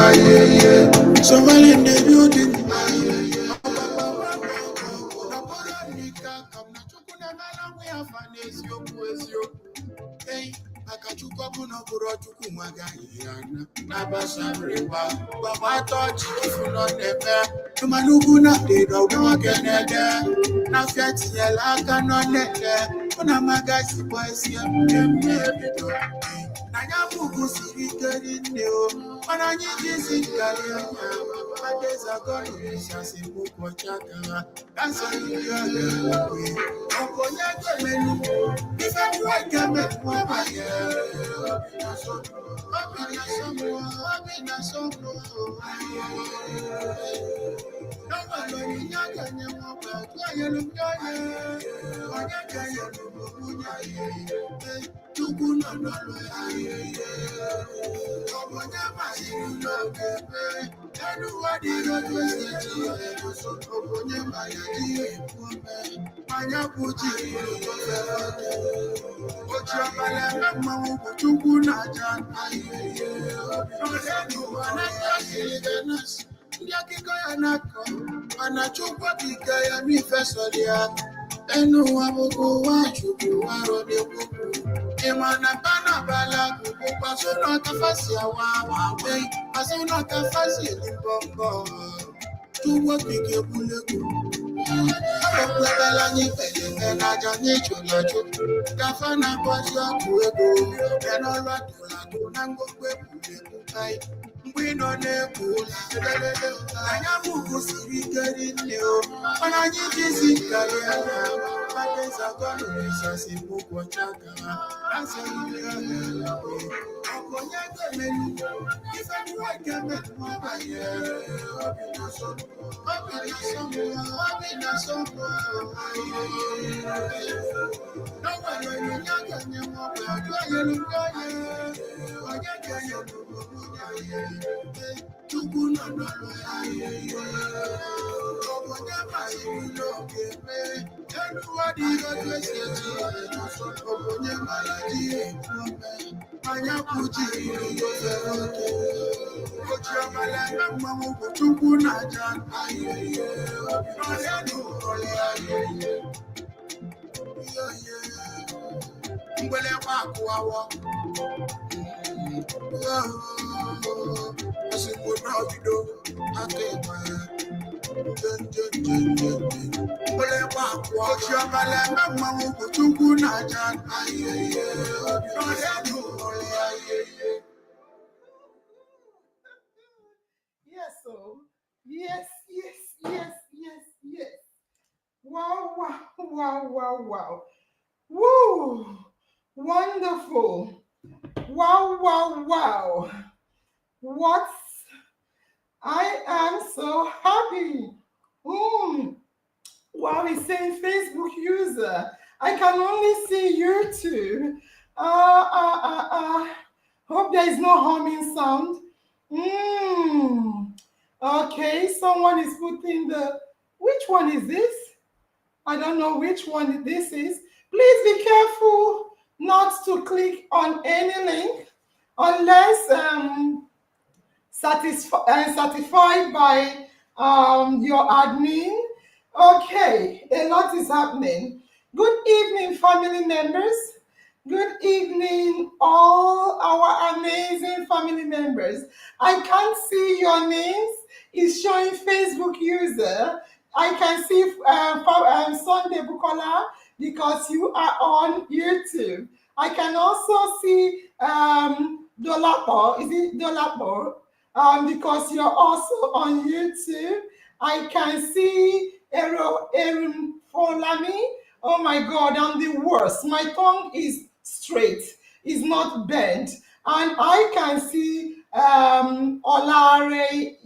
Somebody in the building. Hey, akachukwa kuno kurochuku magayana nabasabrewa baba touch if no nebe tumanugu na dedo no kenede na fiat yela kano nede kuna magasi boys ya mmebido na nyabugu siri keri neo mana nyiji sikali adeza gonu bisasi muko chaka that's all you got okonya kemenu ife tuweke mekwa baye Obina somo Nobalo ni nyaka nyamwa Tuye lumyoye Onyaka yulumunyaye Tuku nonolo yaye Obonya masiru lokebe Enu wadi rojo seti Obonya mayadi ekume Manya puji ilukofe rote Ochi obale mekma ubu tuku na jan Nodenu wanata siligenas Ndi akiko ya nako Anachukwa bika ya mifesolia Enu wabuku wachuku warode kuku Imana bana bala kuku Pasuna kafasi ya wawa Pasuna kafasi limbombo Tuwa bike buleku Apokwebela nyipele Naja nicho nacho Kafana kwashi akuwego Kenolwa tula Nango kwe buleku kai Mbino nekula Anyamuku siri geri neo Mana nyijisi kariana Mateza kono nisasi muko chaka Asa yule Akonyake menu Ife tuweke menu mabaye Obina somo Nobalo ni nyaka nyamwa Tuye lumyoye Onyake yulumunyaye Tuku nonolo yaye Obonya masiru lokebe Enu wadi rojo seti Obonya mayadi ekume Manya puji ilukofe rote Ochi obale mekma ubu tuku na jan Nodenu ole yaye Mbele waku wawo Asipo na video akema Mbele waku wawo Ochi obale mekma ubu tuku na jan Nodenu ole yaye Yes, so yes. Wow. Woo! Wonderful. Wow. What? I am so happy. Wow, he's saying Facebook user. I can only see YouTube. Hope there is no humming sound. Okay, someone is putting which one is this? I don't know which one this is. Please be careful not to click on any link unless certified by your admin. Okay, a lot is happening. Good evening, family members. Good evening, all our amazing family members. I can't see your names. It's showing Facebook user. I can see Sunday Bukola because you are on YouTube. I can also see Dolapo. Is it Dolapo? Because you're also on YouTube. I can see Erin Folami. Oh my God, I'm the worst. My tongue is straight, it's not bent. And I can see Olare,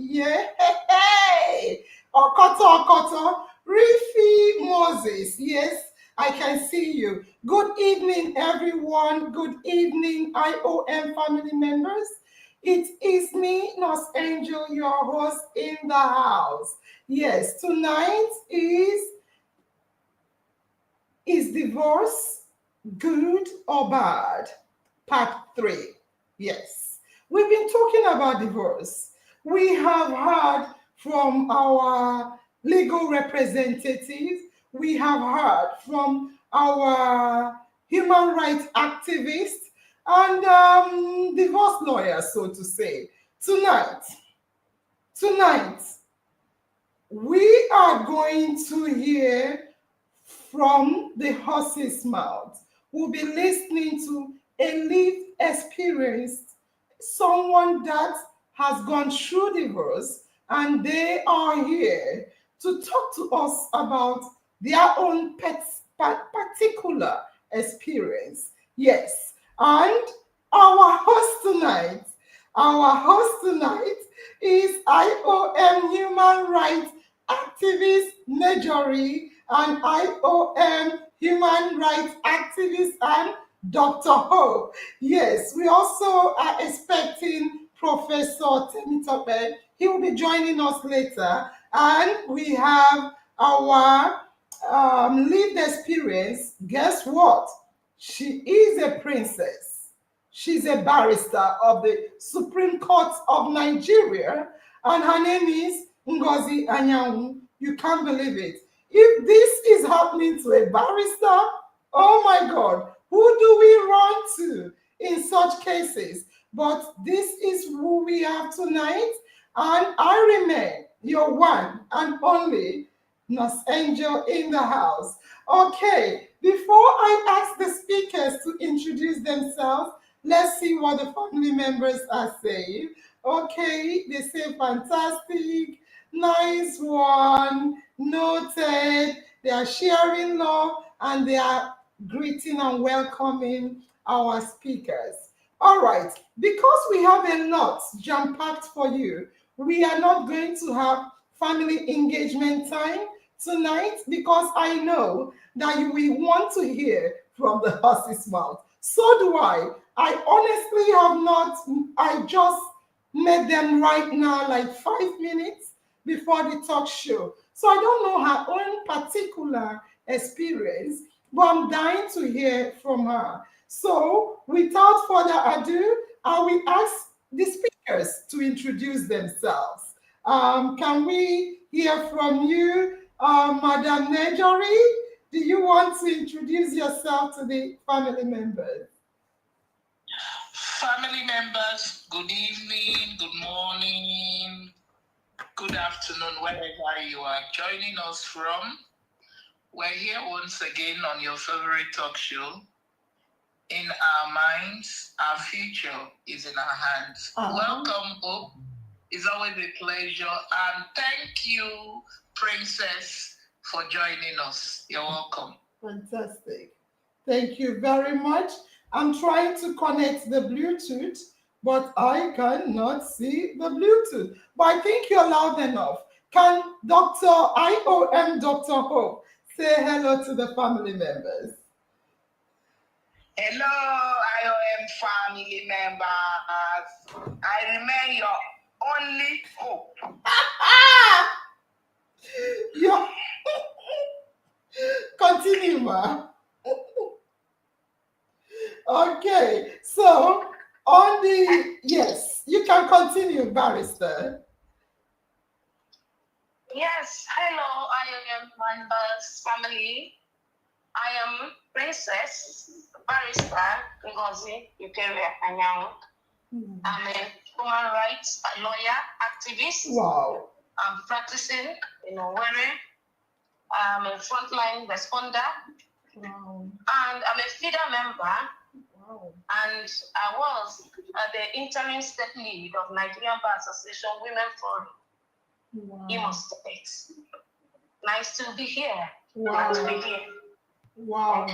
Okoto, Rifi Moses. Yes, I can see you. Good evening, everyone. Good evening, IOM family members. It is me, NurseAngel, your host in the house. Yes, tonight is divorce good or bad? Part 3. Yes. We've been talking about divorce. We have heard from our legal representatives. We have heard from our human rights activists and divorce lawyers, so to say. Tonight, we are going to hear from the horse's mouth. We'll be listening to a lived experience, someone that has gone through divorce, and they are here to talk to us about their own particular experience. Yes, and our host tonight is IOM Human Rights Activist Nejori and IOM Human Rights Activist and Dr. Hope. Yes, we also are expecting Professor Temitope. He will be joining us later. And we have our lived experience. Guess what? She is a princess. She's a barrister of the Supreme Court of Nigeria, and her name is Ngozi Anyanwu. You can't believe it. If this is happening to a barrister, oh my God, who do we run to in such cases? But this is who we have tonight, and I remain your one and only NurseAngel in the house. Okay, before I ask the speakers to introduce themselves, let's see what the family members are saying. Okay, they say fantastic, nice one, noted. They are sharing love and they are greeting and welcoming our speakers. All right, because we have a lot jam packed for you, we are not going to have family engagement time tonight because I know that you will want to hear from the horse's mouth. So do I. I honestly have not, I just met them right now, like 5 minutes before the talk show. So I don't know her own particular experience, but I'm dying to hear from her. So without further ado, I will ask the speakers to introduce themselves. Can we hear from you, Madam Nejori? Do you want to introduce yourself to the family members? Family members, good evening, good morning, good afternoon, wherever you are joining us from. We're here once again on your favorite talk show. In our minds, our future is in our hands. Welcome, Hope. It's always a pleasure. And thank you, Princess, for joining us. You're welcome. Fantastic. Thank you very much. I'm trying to connect the Bluetooth, but I cannot see the Bluetooth. But I think you're loud enough. Can Dr. IOM Dr. Hope say hello to the family members? Hello, IOM family members. I remain your only hope. Your continue, ma. Okay, so on the yes, you can continue, barrister. Yes, hello, IOM members, family. I am Princess Barrister Ngozi Anyanwu. I'm a human rights lawyer, activist. Wow. I'm practicing in Owerri. I'm a frontline responder. Wow. And I'm a FIDA member. Wow. And I was the interim step lead of Nigerian Bar Association Women Forum. Wow. Imo State. Nice to be here. Wow. Nice to be here. Wow.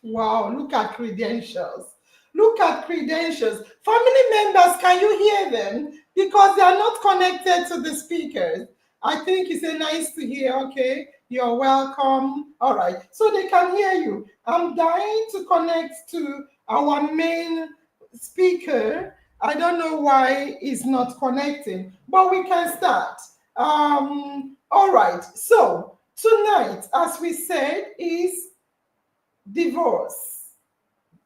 Wow. Look at credentials. Look at credentials. Family members, can you hear them? Because they are not connected to the speakers. I think it's a nice to hear. Okay. You're welcome. All right. So they can hear you. I'm dying to connect to our main speaker. I don't know why it's not connecting, but we can start. All right. So tonight, as we said, is divorce.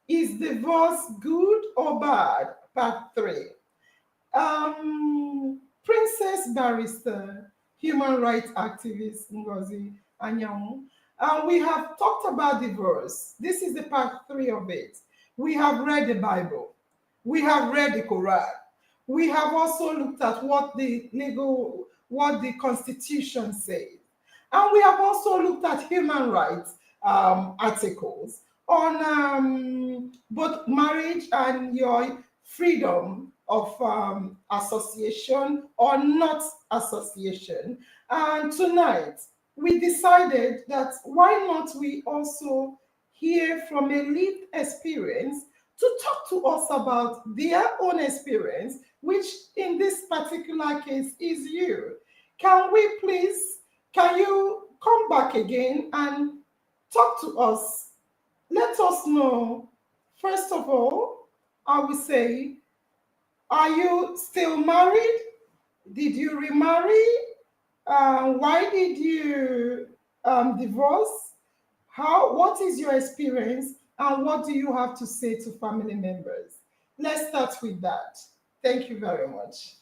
Is divorce good or bad? Part 3. Feminist barrister, human rights activist Ngozi Anyanwu. We have talked about divorce. This is the part 3 of it. We have read the Bible. We have read the Quran. We have also looked at what the Constitution says. And we have also looked at human rights articles on both marriage and your freedom of association or not association. And tonight, we decided that why not we also hear from a lived experience to talk to us about their own experience, which in this particular case is you. Can you come back again and talk to us? Let us know, first of all, I will say, are you still married? Did you remarry? Why did you divorce? What is your experience and what do you have to say to family members? Let's start with that. Thank you very much.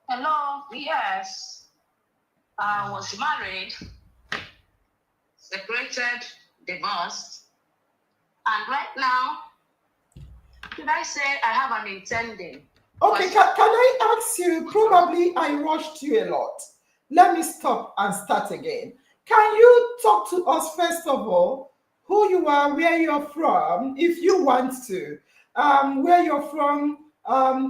Hello, yes. I was married, separated, divorced, and right now, should I say I have an intending? Okay, can I ask you, probably I rushed you a lot. Let me stop and start again. Can you talk to us, first of all, who you are, where you're from, if you want to, where you're from,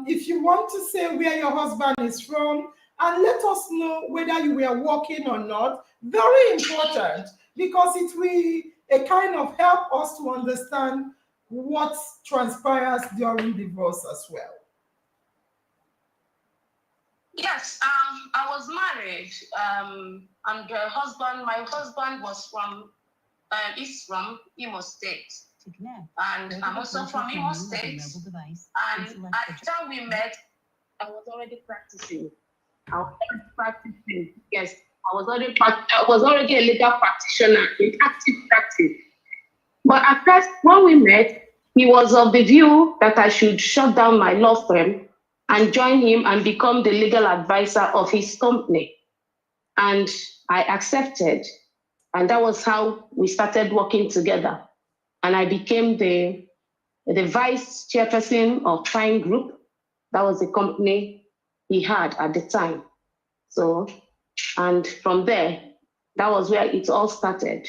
if you want to say where your husband is from, and let us know whether you were working or not. Very important, because it will kind of help us to understand what transpires during divorce as well. Yes, I was married, and my husband was from, is from Imo State. And I'm also from Imo State. And at the time we met, I was already practicing. Yes, I was already a legal practitioner in active practice. But at first, when we met, he was of the view that I should shut down my law firm and join him and become the legal advisor of his company. And I accepted. And that was how we started working together. And I became the vice chairperson of Fine Group. That was the company he had at the time. So, and from there, that was where it all started.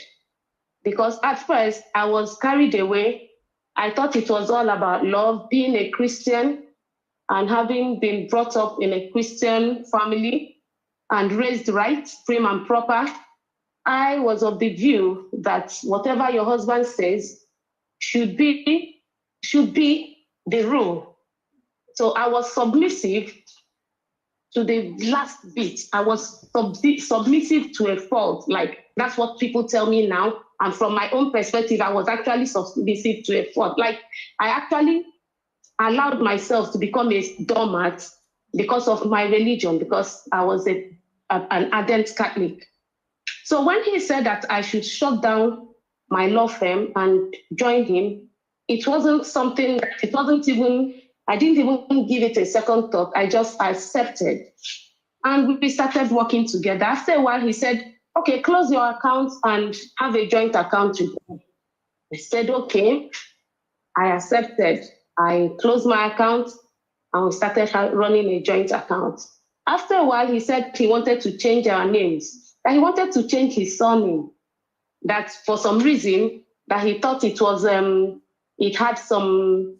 Because at first, I was carried away. I thought it was all about love, being a Christian, and having been brought up in a Christian family and raised right, prim and proper. I was of the view that whatever your husband says should be the rule. So I was submissive to the last bit. I was submissive to a fault. Like, that's what people tell me now. And from my own perspective, I was actually submissive to a fault. Like, I actually allowed myself to become a doormat because of my religion, because I was an ardent Catholic. So when he said that I should shut down my law firm and join him, it wasn't something, I didn't even give it a second thought. I just accepted. And we started working together. After a while, he said, okay, close your account and have a joint account with me. I said, okay. I accepted. I closed my account and we started running a joint account. After a while, he said he wanted to change our names, that he wanted to change his surname, that for some reason that he thought it was, it had some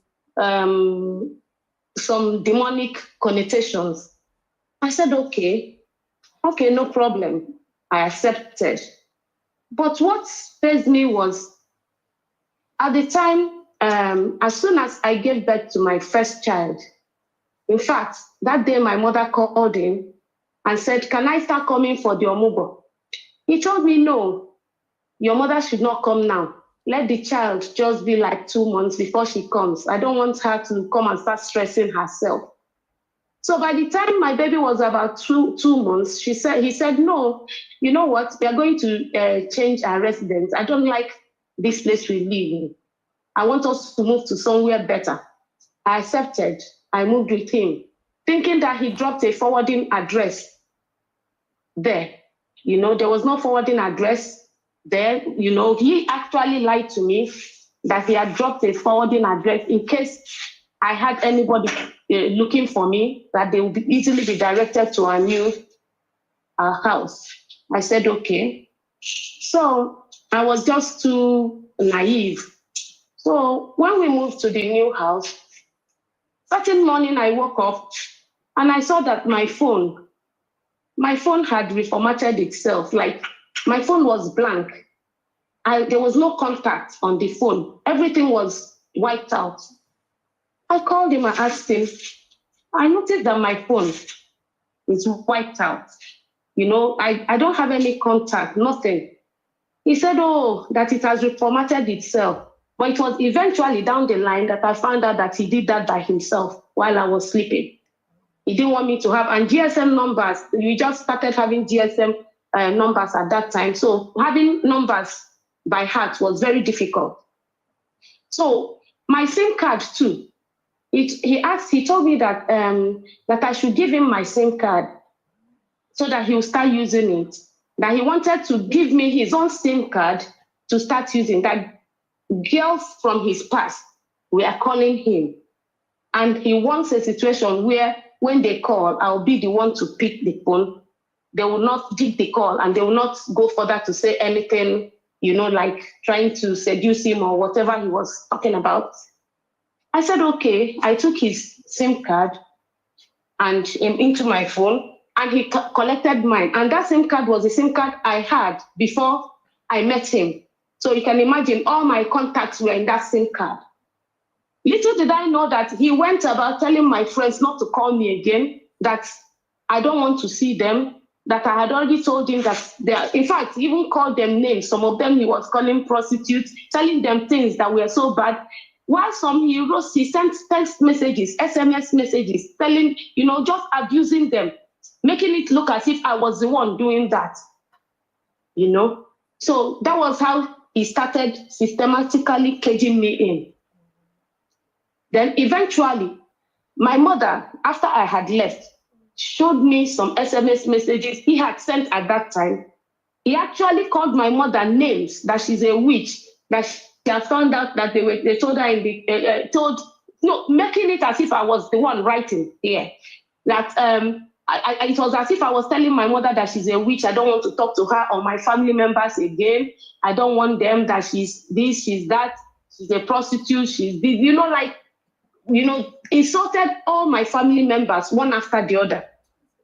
demonic connotations. I said, okay, no problem. I accepted. But what fazed me was, at the time, as soon as I gave birth to my first child, in fact, that day my mother called him and said, can I start coming for the Omubo? He told me, no, your mother should not come now. Let the child just be like 2 months before she comes. I don't want her to come and start stressing herself. So by the time my baby was about two months, he said, no, you know what? We are going to change our residence. I don't like this place we live in. I want us to move to somewhere better. I accepted. I moved with him, thinking that he dropped a forwarding address there. There was no forwarding address there. He actually lied to me that he had dropped a forwarding address in case I had anybody looking for me, that they would easily be directed to our new house. I said, okay. So I was just too naive. So when we moved to the new house, certain morning I woke up and I saw that my phone had reformatted itself. Like my phone was blank. There was no contact on the phone. Everything was wiped out. I called him and asked him, I noticed that my phone is wiped out. I don't have any contact, nothing. He said, that it has reformatted itself. But it was eventually down the line that I found out that he did that by himself while I was sleeping. He didn't want me to have, and GSM numbers, we just started having GSM numbers at that time. So having numbers by heart was very difficult. So my SIM card too, he told me that I should give him my SIM card so that he will start using it. That he wanted to give me his own SIM card to start using. That girls from his past were calling him. And he wants a situation where when they call, I'll be the one to pick the phone. They will not pick the call and they will not go further to say anything, like trying to seduce him or whatever he was talking about. I said, okay. I took his SIM card and into my phone, and he collected mine. And that SIM card was the SIM card I had before I met him. So you can imagine all my contacts were in that SIM card. Little did I know that he went about telling my friends not to call me again, that I don't want to see them, that I had already told him that in fact, he even called them names. Some of them he was calling prostitutes, telling them things that were so bad. While some he sent text messages, SMS messages, telling, just abusing them, making it look as if I was the one doing that, So that was how he started systematically caging me in. Then eventually, my mother, after I had left, showed me some SMS messages he had sent at that time. He actually called my mother names, that she's a witch, that she had found out that they told her making it as if I was the one writing here. That it was as if I was telling my mother that she's a witch. I don't want to talk to her or my family members again. I don't want them, that she's this, she's that, she's a prostitute, she's this, insulted all my family members one after the other.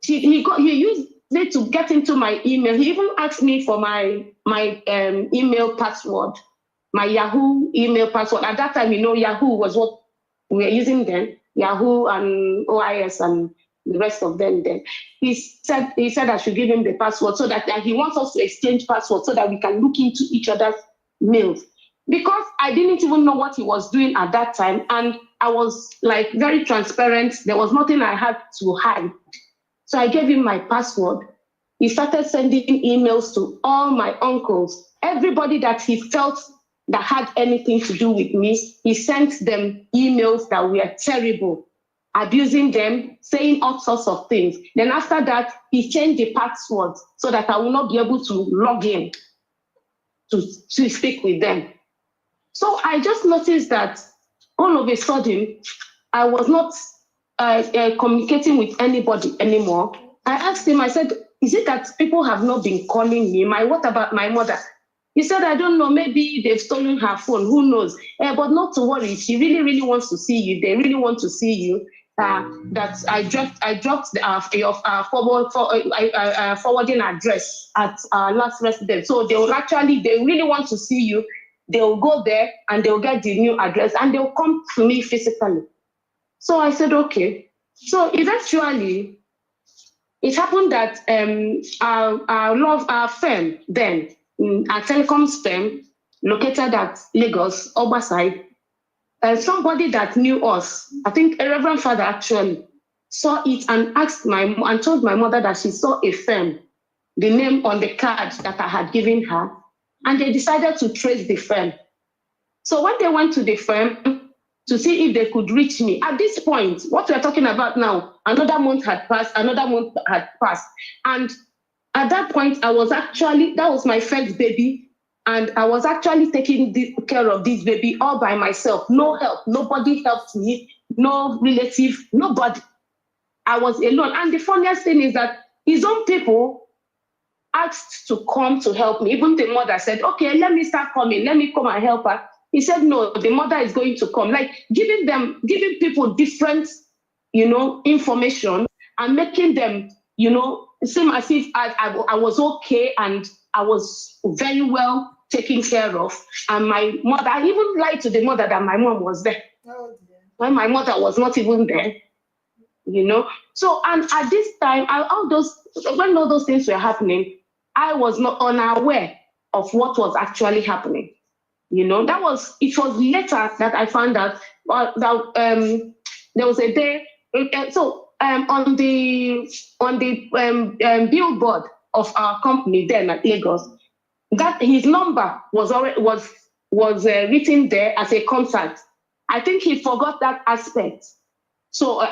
He used it to get into my email. He even asked me for my email password, my Yahoo email password. At that time, Yahoo was what we were using then, Yahoo and OIS and the rest of them then. He said I should give him the password so that he wants us to exchange passwords so that we can look into each other's mails. Because I didn't even know what he was doing at that time, and I was like very transparent. There was nothing I had to hide. So I gave him my password. He started sending emails to all my uncles, everybody that he felt that had anything to do with me. He sent them emails that were terrible, abusing them, saying all sorts of things. Then after that, he changed the password so that I will not be able to log in to speak with them. So I just noticed that all of a sudden, I was not communicating with anybody anymore. I asked him, I said, is it that people have not been calling me? What about my mother? He said, I don't know, maybe they've stolen her phone, who knows? But not to worry, she really, really wants to see you. They really want to see you. That I dropped your forwarding address at our last residence. So they really want to see you. They'll go there and they'll get the new address and they'll come to me physically. So I said, okay. So eventually, it happened that our firm then, our telecoms firm, located at Lagos, Oberside, somebody that knew us, I think a Reverend Father actually, saw it and told my mother that she saw a firm, the name on the card that I had given her, and they decided to trace the firm. So when they went to the firm, to see if they could reach me. At this point, what we're talking about now, another month had passed, and at that point, that was my first baby, and I was actually taking care of this baby all by myself. No help, nobody helped me, no relative, nobody. I was alone. And the funniest thing is that his own people asked to come to help me. Even the mother said, okay, let me start coming, let me come and help her. He said, no, the mother is going to come. Like giving people different, information and making them, seem as if I was okay and I was very well taken care of. And my mother, I even lied to the mother that my mom was there. Oh, dear. When my mother was not even there, So, and at this time, when all those things were happening, I was not unaware of what was actually happening. It was later that I found out that there was a day. On the billboard of our company then at Lagos, that his number was written there as a contact. I think he forgot that aspect. So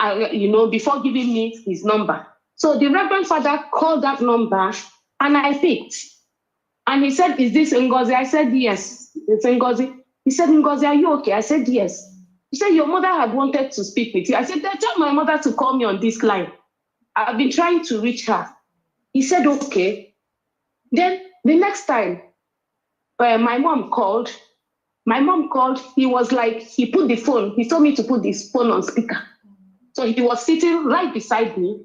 before giving me his number, so the Reverend Father called that number, and I picked, and he said, "Is this Ngozi?" I said, "Yes, it's Ngozi." He said, "Ngozi, are you okay?" I said, "Yes." He said, "Your mother had wanted to speak with you." I said, "Tell my mother to call me on this line. I've been trying to reach her." He said, "Okay." Then the next time, my mom called. He was like, he put the phone. He told me to put this phone on speaker. So he was sitting right beside me.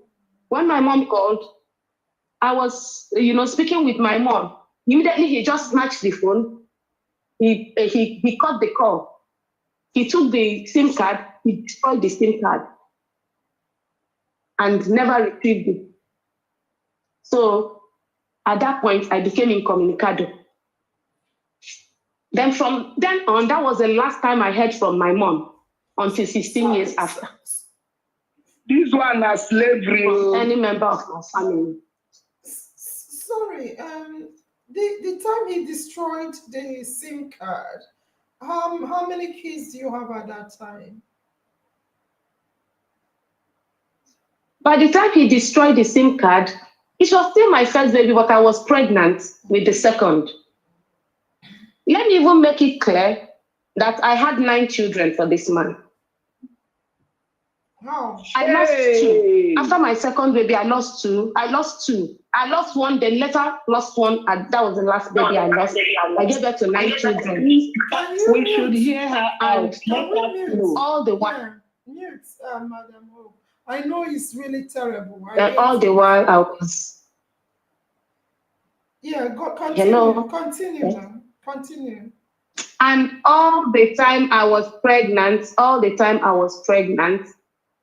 When my mom called, I was, speaking with my mom. Immediately, he just snatched the phone. He cut the call. He took the SIM card, he destroyed the SIM card and never retrieved it. So at that point, I became incommunicado. Then from then on, that was the last time I heard from my mom until 16 years after. This one is slavery. From any member of my family. Sorry, the time he destroyed the SIM card, how many kids do you have at that time? By the time he destroyed the SIM card, it was still my first baby, but I was pregnant with the second. Let me even make it clear that I had 9 children for this man. How? I lost 2. After my second baby, I lost 2. I lost 2. I lost 1, then later lost 1, and that was the last baby I lost. I gave birth to 9 children. We should hear her out. Can we mute? All the while. Yeah, mute, Madam Ho. I know it's really terrible. All the while I was. Yeah, continue. Hello. Continue, ma'am. Continue. And all the time I was pregnant,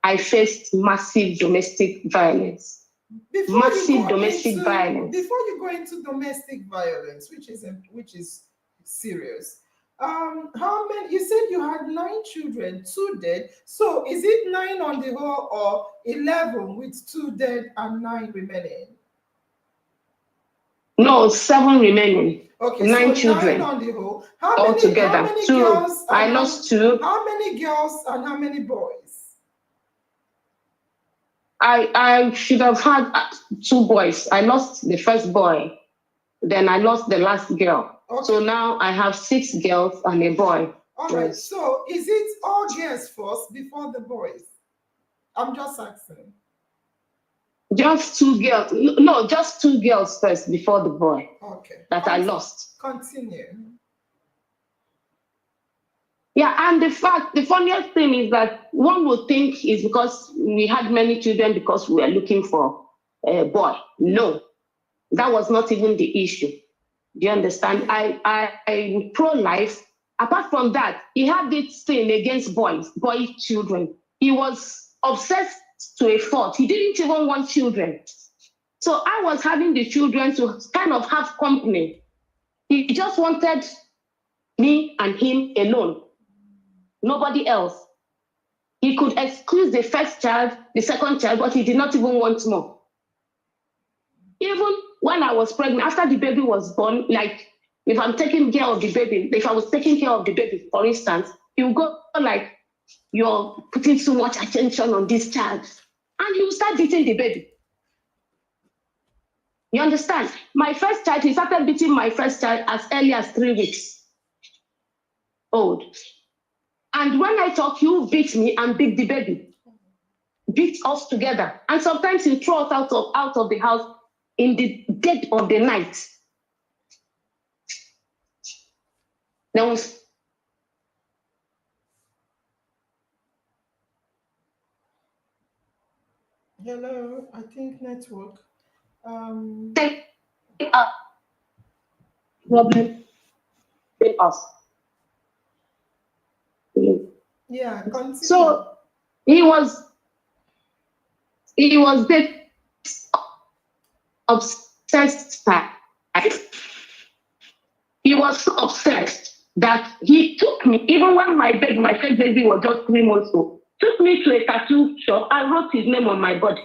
I faced massive domestic violence. Before you go into domestic violence, which is serious, how many? You said you had 9 children, 2 dead. So is it 9 on the whole, or 11 with 2 dead and 9 remaining? No, 7 remaining. Okay, 9 so children 9 on the whole. All together. 2. I lost 2. How many girls and how many boys? I should have had 2 boys. I lost the first boy. Then I lost the last girl. Okay. So now I have 6 girls and a boy. All right. So is it all girls first before the boys? I'm just asking. Just 2 girls. No, just 2 girls first before the boy. Okay. That I lost. Continue. Yeah, and the funniest thing is that one would think is because we had many children because we were looking for a boy. No, that was not even the issue. Do you understand? I'm pro-life. Apart from that, he had this thing against boy children. He was obsessed to a fault. He didn't even want children. So I was having the children to kind of have company. He just wanted me and him alone. Nobody else. He could exclude the first child, the second child, but he did not even want more. Even when I was pregnant, after the baby was born, like if I'm taking care of the baby, if I was taking care of the baby, for instance, he would go like, you're putting too much attention on this child. And you start beating the baby. You understand? My first child, he started beating my first child as early as 3 weeks old. And when I talk, you beat me and beat the baby. Beat us together. And sometimes he throw us out of the house in the dead of the night. There was Hello, I think network. problem with us. Yeah, continue. So he was this obsessed type. He was so obsessed that he took me, even when my first baby was just 3 months old, took me to a tattoo shop and wrote his name on my body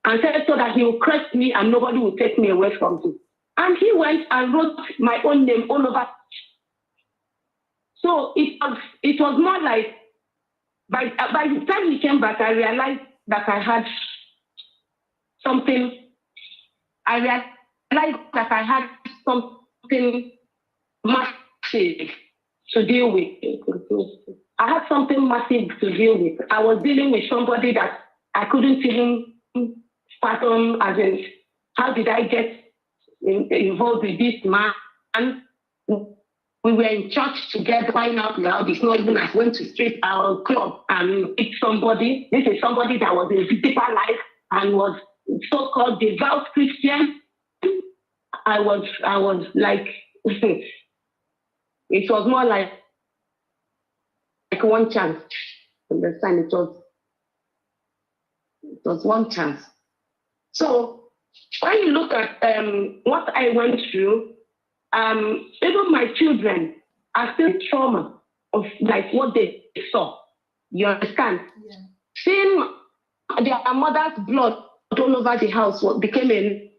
and said so that he would crest me and nobody would take me away from him. And he went and wrote my own name all over. So it was more like, by the time he came back, I realized that I had something. I realized that I had something massive to deal with. I had something massive to deal with. I was dealing with somebody that I couldn't even fathom, as in, how did I get involved with this man? And we were in church together, crying out loud. It's not even I went to street our club and picked somebody. This is somebody that was in deeper life and was so-called devout Christian. I was like, it was more like one chance. Understand? It was one chance. So when you look at what I went through, even my children are still trauma of like what they saw. You understand? Yeah. Seeing their mother's blood all over the house became a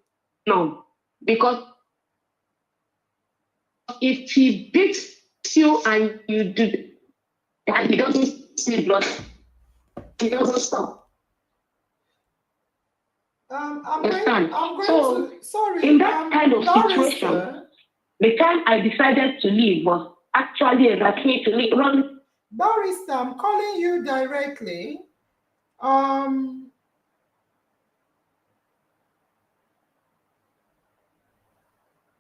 norm, because if he beats you and you do, and he doesn't see blood, he doesn't stop. I'm going so to, sorry. In that kind of Doris, situation, the time I decided to leave was actually a key to leave. Doris, I'm calling you directly.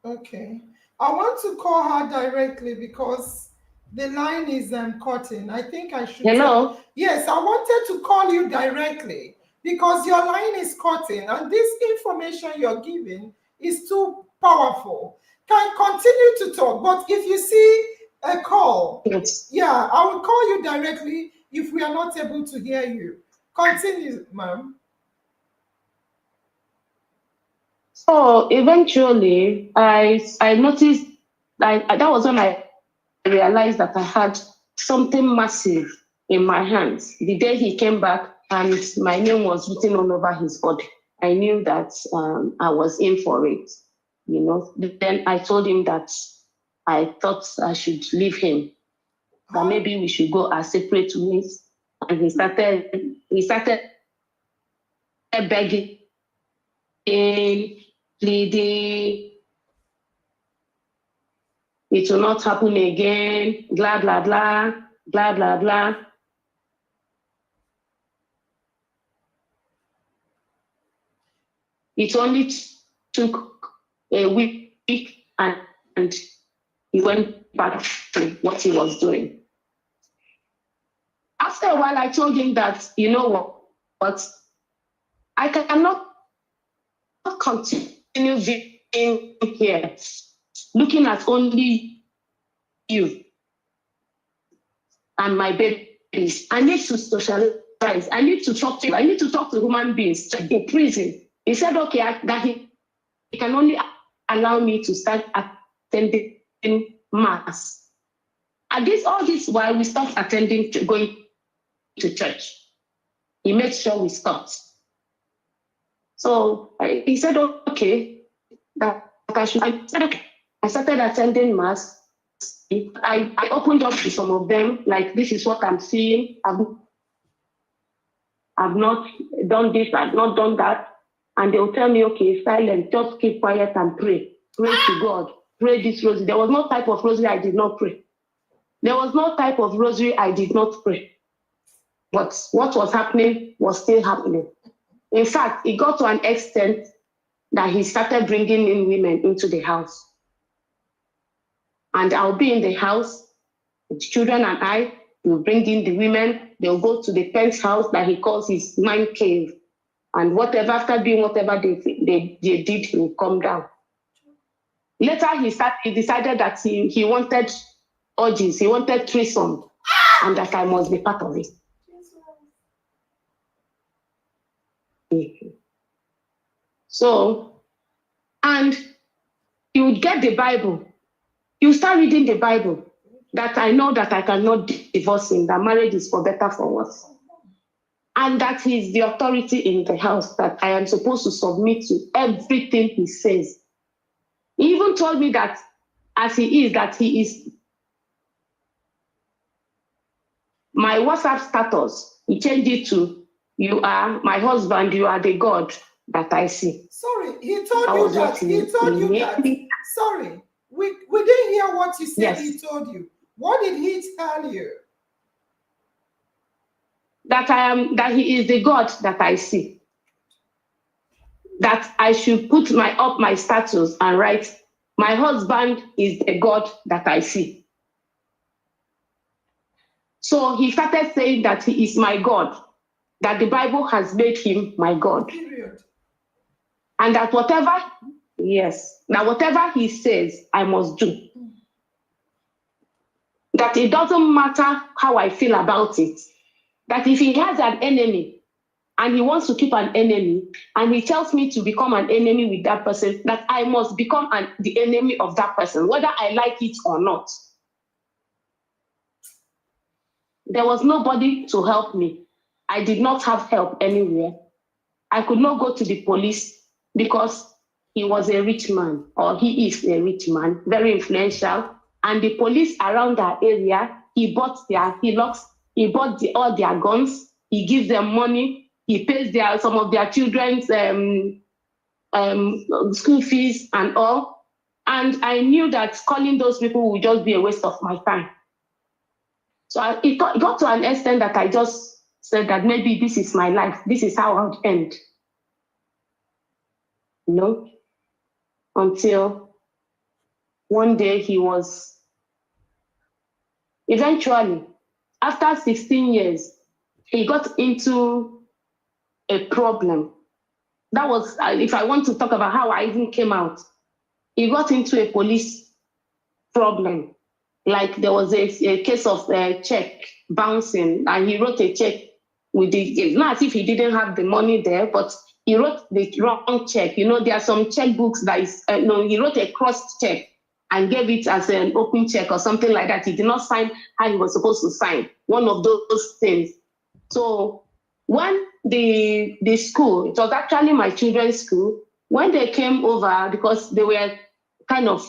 Okay. I want to call her directly because the line is cutting. I think I should. Hello? Yes, I wanted to call you directly because your line is cutting and this information you're giving is too powerful. Can continue to talk, but if you see a call, yes, yeah, I will call you directly if we are not able to hear you. Continue, ma'am. So eventually, I noticed that was when I realized that I had something massive in my hands. The day he came back and my name was written all over his body, I knew that I was in for it. You know. Then I told him that I thought I should leave him, that maybe we should go our separate ways. And he started begging, pleading, it will not happen again, blah, blah, blah, blah, blah, blah. It only took a week and he went back to what he was doing. After a while, I told him that, you know what, I cannot continue being here, looking at only you and my babies. I need to socialize. I need to talk to you. I need to talk to human beings in prison. He said, okay, that he can only allow me to start attending mass. And all this while we stopped going to church. He made sure we stopped. So he said, okay, that I should. I said, okay. I started attending mass. I opened up to some of them, like, this is what I'm seeing. I've not done this, I've not done that. And they'll tell me, okay, silent, just keep quiet and pray. Pray to God. Pray this rosary. There was no type of rosary I did not pray. There was no type of rosary I did not pray. But what was happening was still happening. In fact, it got to an extent that he started bringing in women into the house. And I'll be in the house, the children and I will bring in the women. They'll go to the penthouse that he calls his mind cave. And whatever, after doing whatever they did, he will come down. Later, he decided that he wanted orgies, he wanted threesome, and that I must be part of it. So, and he would get the Bible. You start reading the Bible, that I know that I cannot divorce him, that marriage is for better, for worse. And that he is the authority in the house, that I am supposed to submit to everything he says. He even told me that as he is, that he is my WhatsApp status. He changed it to, you are my husband, you are the God that I see. Sorry, he told you that. He told you that. Sorry, we didn't hear what you said. Yes. He told you. What did he tell you? That he is the God that I see. That I should put up my status and write, my husband is the God that I see. So he started saying that he is my God, that the Bible has made him my God. Period. And that whatever he says, I must do. That it doesn't matter how I feel about it. That if he has an enemy and he wants to keep an enemy and he tells me to become an enemy with that person, that I must become the enemy of that person, whether I like it or not. There was nobody to help me. I did not have help anywhere. I could not go to the police because he was a rich man, or he is a rich man, very influential. And the police around our area, he bought all their guns, he gives them money, he pays some of their children's school fees and all. And I knew that calling those people would just be a waste of my time. So it got to an extent that I just said that maybe this is my life. This is how I would end. Until one day eventually, after 16 years, he got into a problem. That was, if I want to talk about how I even came out, he got into a police problem. Like there was a case of check bouncing, and he wrote a check with it's not as if he didn't have the money there, but he wrote the wrong check. There are some checkbooks that is, he wrote a cross check and gave it as an open check or something like that. He did not sign how he was supposed to sign, one of those things. So when the school, it was actually my children's school, when they came over, because they were kind of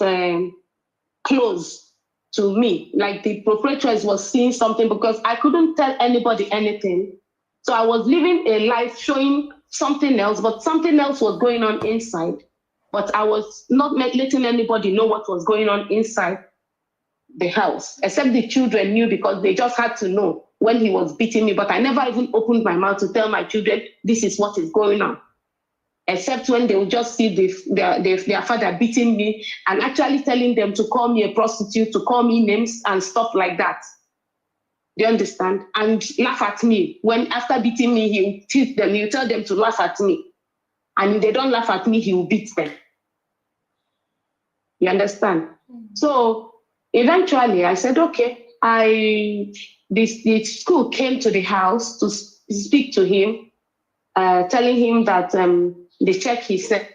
close to me, like the proprietress was seeing something, because I couldn't tell anybody anything. So I was living a life showing something else, but something else was going on inside. But I was not letting anybody know what was going on inside the house, except the children knew, because they just had to know when he was beating me. But I never even opened my mouth to tell my children, this is what is going on. Except when they would just see their father beating me and actually telling them to call me a prostitute, to call me names and stuff like that. Do you understand? And laugh at me. When after beating me, he will teach them, he will tell them to laugh at me. And if they don't laugh at me, he will beat them. You understand? Mm-hmm. So eventually I said, okay, the school came to the house to speak to him, telling him that the check he sent,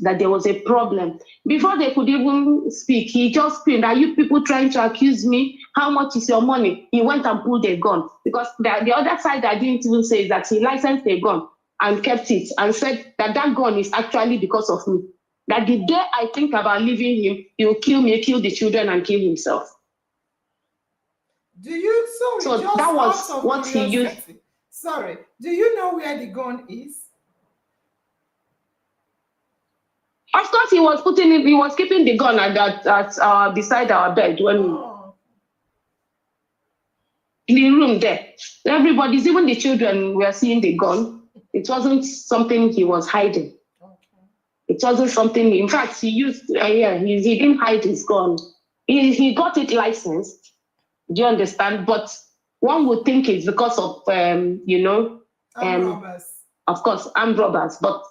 that there was a problem. Before they could even speak, he just screamed, "Are you people trying to accuse me? How much is your money?" He went and pulled a gun, because the other side I didn't even say is that he licensed a gun and kept it and said that gun is actually because of me. that the day I think about leaving him, he will kill me, kill the children, and kill himself. Do you, So just that was out of what he used. Sorry, do you know where the gun is? Of course, he was putting it. He was keeping the gun at beside our bed when in the room there. Everybody's, even the children, were seeing the gun. It wasn't something he was hiding. It wasn't something. In fact, he used. He didn't hide his gun. He got it licensed. Do you understand? But one would think it's because of armed robbers. Of course, armed robbers. But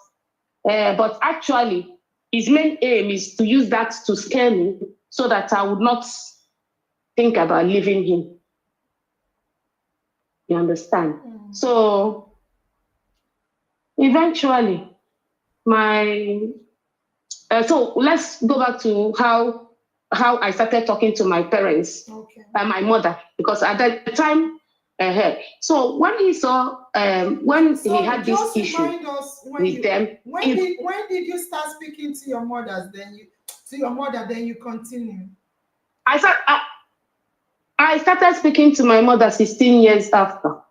actually, his main aim is to use that to scare me, so that I would not think about leaving him. You understand? So eventually, so let's go back to how I started talking to my parents and my mother, because at that time, so when he saw he had this issue with them. When did you start speaking to your mother? Then you continue. I started speaking to my mother 16 years after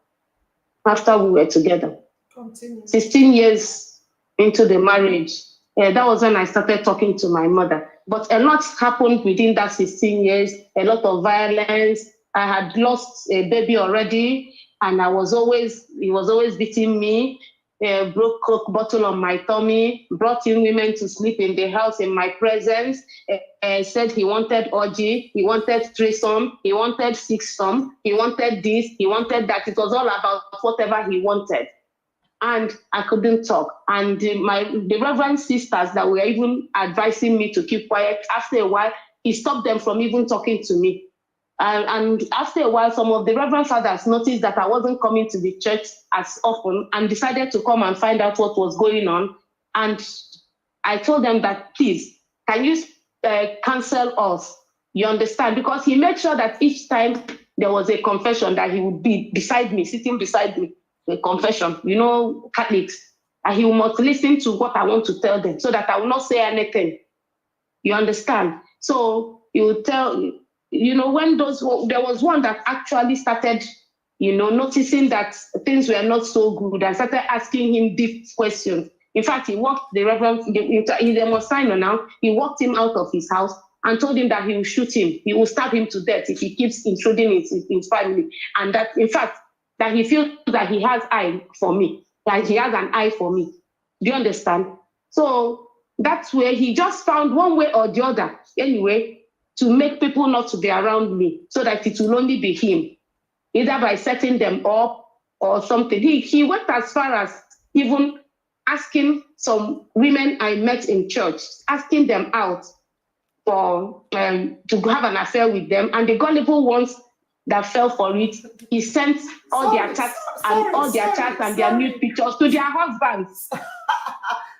we were together. Continue. 16 years into the marriage. That was when I started talking to my mother. But a lot happened within that 16 years, a lot of violence. I had lost a baby already, and he was always beating me, broke Coke bottle on my tummy, brought in women to sleep in the house in my presence, said he wanted orgy, he wanted threesome, he wanted sixsome, he wanted this, he wanted that. It was all about whatever he wanted. And I couldn't talk. And the reverend sisters that were even advising me to keep quiet, after a while, he stopped them from even talking to me. And after a while, some of the reverend fathers noticed that I wasn't coming to the church as often and decided to come and find out what was going on. And I told them that, please, can you cancel us? You understand? Because he made sure that each time there was a confession, that he would be beside me, sitting beside me, a confession, Catholics, and he must listen to what I want to tell them so that I will not say anything. You understand? So he would tell, when there was one that actually started, noticing that things were not so good and started asking him deep questions. In fact, he walked the reverend, he was signing now, he walked him out of his house and told him that he will shoot him. He will stab him to death if he keeps intruding in his family. And that, in fact, that he feels that he has eye for me, that he has an eye for me. Do you understand? So that's where he just found one way or the other, anyway, to make people not to be around me, so that it will only be him, either by setting them up or something. He went as far as even asking some women I met in church, asking them out for to have an affair with them, and the gullible ones that fell for it, he sent all their chats and their nude pictures to their husbands.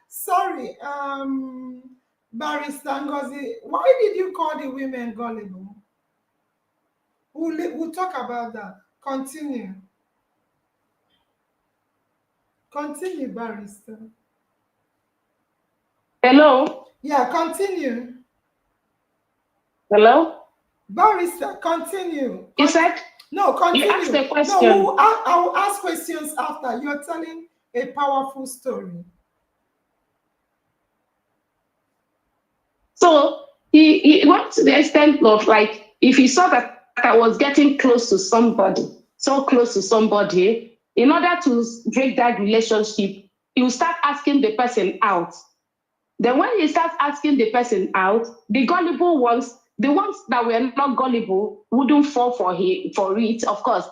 Sorry, Barrister Ngozi, why did you call the women gullible? We'll talk about that. Continue, Barrister. Hello? Yeah, continue. Hello? Barrister, continue. You said? No, continue. You asked a question. No, I will ask questions after. You're telling a powerful story. So he went to the extent of, like, if he saw that I was getting close to somebody, so close to somebody, in order to break that relationship, he will start asking the person out. Then when he starts asking the person out, the gullible ones, the ones that were not gullible, wouldn't fall for it. Of course,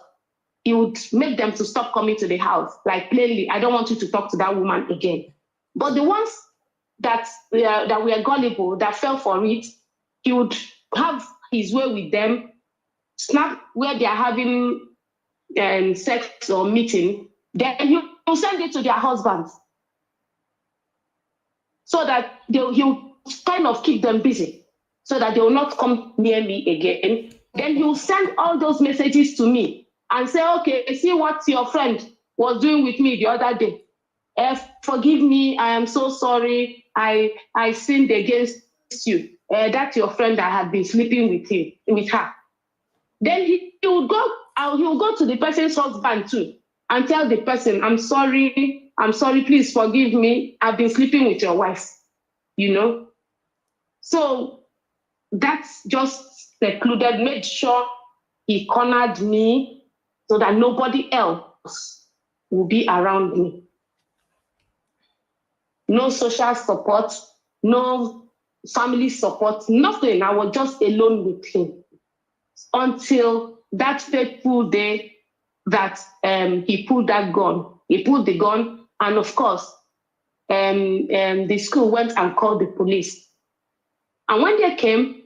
he would make them to stop coming to the house. Like, plainly, I don't want you to talk to that woman again. But the ones that were gullible, that fell for it, he would have his way with them, snap where they are having sex or meeting, then he will send it to their husbands, so that he'll kind of keep them busy, so that they will not come near me again. Then he'll send all those messages to me and say, okay, see what your friend was doing with me the other day. Forgive me, I am so sorry. I sinned against you. That's your friend that had been sleeping with her. Then he will go to the person's husband too and tell the person, I'm sorry, please forgive me. I've been sleeping with your wife, you know. So that's just secluded, made sure he cornered me so that nobody else will be around me. No social support, no family support, nothing. I was just alone with him until that fateful day that he pulled that gun. He pulled the gun, and of course, the school went and called the police. And when they came,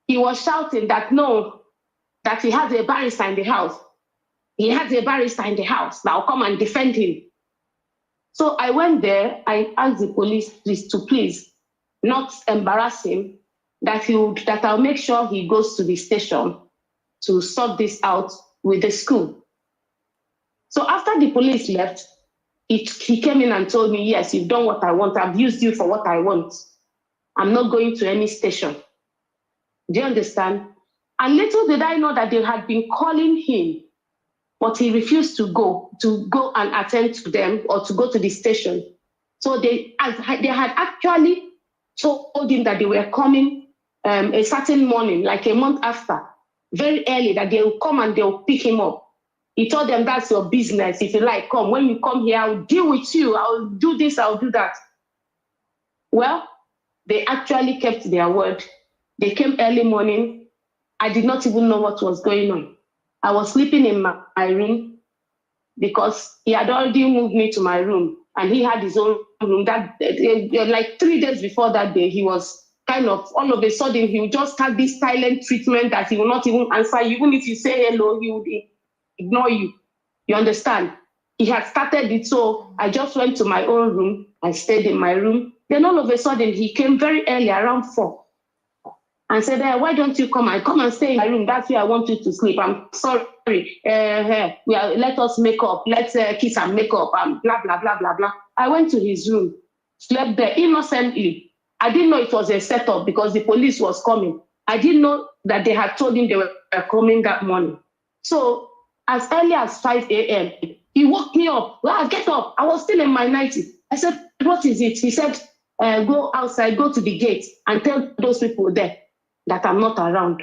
he was shouting that no, that he has a barrister in the house. He has a barrister in the house that will come and defend him. So I went there. I asked the police to please not embarrass him, that I'll make sure he goes to the station to sort this out with the school. So after the police left, he came in and told me, yes, you've done what I want. I've used you for what I want. I'm not going to any station. Do you understand? And little did I know that they had been calling him, but he refused to go and attend to them or to go to the station. So they had actually told him that they were coming a certain morning, like a month after, very early, that they will come and they will pick him up. He told them, that's your business. If you like, come. When you come here, I'll deal with you. I'll do this, I'll do that. Well, they actually kept their word. They came early morning. I did not even know what was going on. I was sleeping in my room because he had already moved me to my room and he had his own room. That like 3 days before that day, he was kind of, all of a sudden, he would just have this silent treatment that he will not even answer you. Even if you say hello, he would ignore you. You understand? He had started it, so I just went to my own room. I stayed in my room. Then all of a sudden, he came very early, around 4, and said, why don't you come and stay in my room? That's where I want you to sleep. I'm sorry. Let us make up. Let's kiss and make up, and blah, blah, blah, blah, blah. I went to his room, slept there innocently. I didn't know it was a setup because the police was coming. I didn't know that they had told him they were coming that morning. So as early as 5 a.m., he woke me up. Well, get up. I was still in my 90s. I said, what is it? He said, go outside, go to the gate and tell those people there that I'm not around.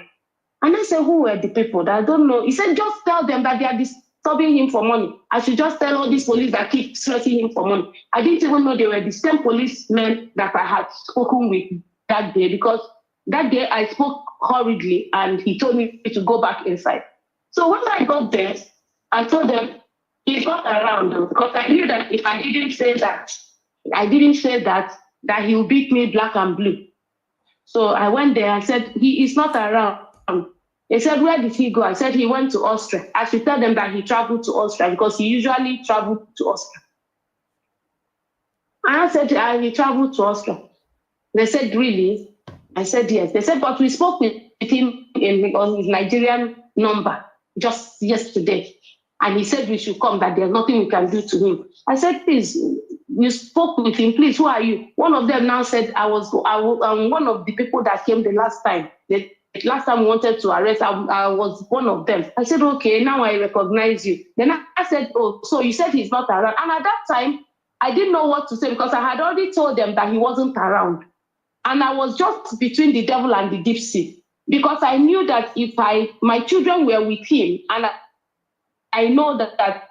And I said, who were the people that I don't know? He said, just tell them that they are disturbing him for money. I should just tell all these police that keep threatening him for money. I didn't even know they were the same policemen that I had spoken with that day, because that day I spoke hurriedly and he told me to go back inside. So when I got there, I told them, he's not around, because I knew that if I didn't say that, that he will beat me black and blue. So I went there and said, he is not around. They said, where did he go? I said, he went to Austria. I should tell them that he traveled to Austria because he usually traveled to Austria. And I said, he traveled to Austria. They said, really? I said, yes. They said, but we spoke with him on his Nigerian number just yesterday. And he said we should come, that there's nothing we can do to him. I said, please, you spoke with him, please, who are you? One of them now said, I was one of the people that came the last time. The last time we wanted to arrest, I was one of them. I said, okay, now I recognize you. Then I said, oh, so you said he's not around. And at that time, I didn't know what to say because I had already told them that he wasn't around. And I was just between the devil and the deep sea, because I knew that if my children were with him, and I know that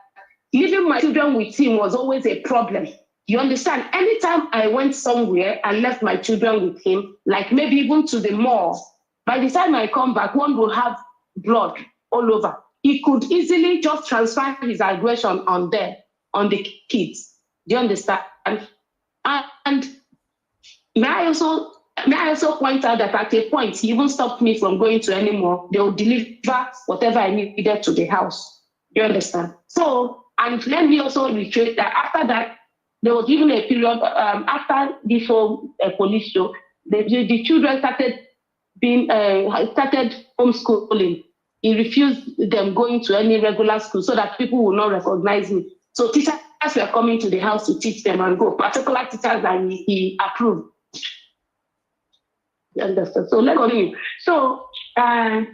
leaving my children with him was always a problem. You understand? Anytime I went somewhere and left my children with him, like maybe even to the mall, by the time I come back, one will have blood all over. He could easily just transfer his aggression on them, on the kids. Do you understand? And may I also point out that at a point, he even stopped me from going to any mall. They would deliver whatever I needed to the house. You understand? So, and let me also reiterate that after that, there was even a period after this whole police show, the children started homeschooling. He refused them going to any regular school so that people will not recognize me. So teachers were coming to the house to teach them and go, particular teachers that he approved. You understand? So let's continue. So at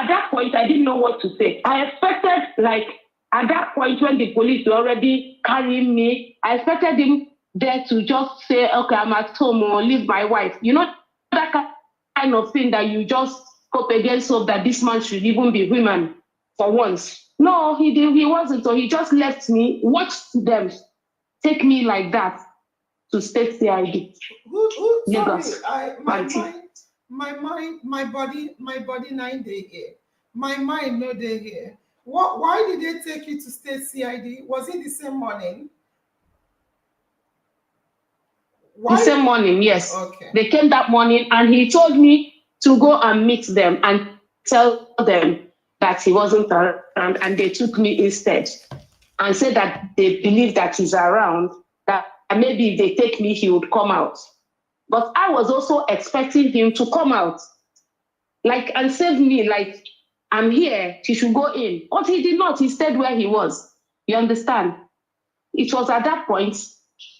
that point, I didn't know what to say. I expected, like, at that point when the police were already carrying me, I expected him there to just say, okay, I'm at home or leave my wife. You know, that kind of thing that you just hope against hope that this man should even be human for once. No, he didn't. He wasn't. So he just left me, watched them take me like that to state CID. Sorry, Lagos. my body 9 day here. My mind no day here. Why did they take you to state CID? Was it the same morning? The same morning, yes. Okay. They came that morning and he told me to go and meet them and tell them that he wasn't around, and they took me instead and said that they believe that he's around, that maybe if they take me, he would come out. But I was also expecting him to come out, like, and save me, like, I'm here, he should go in. But he did not, he stayed where he was. You understand? It was at that point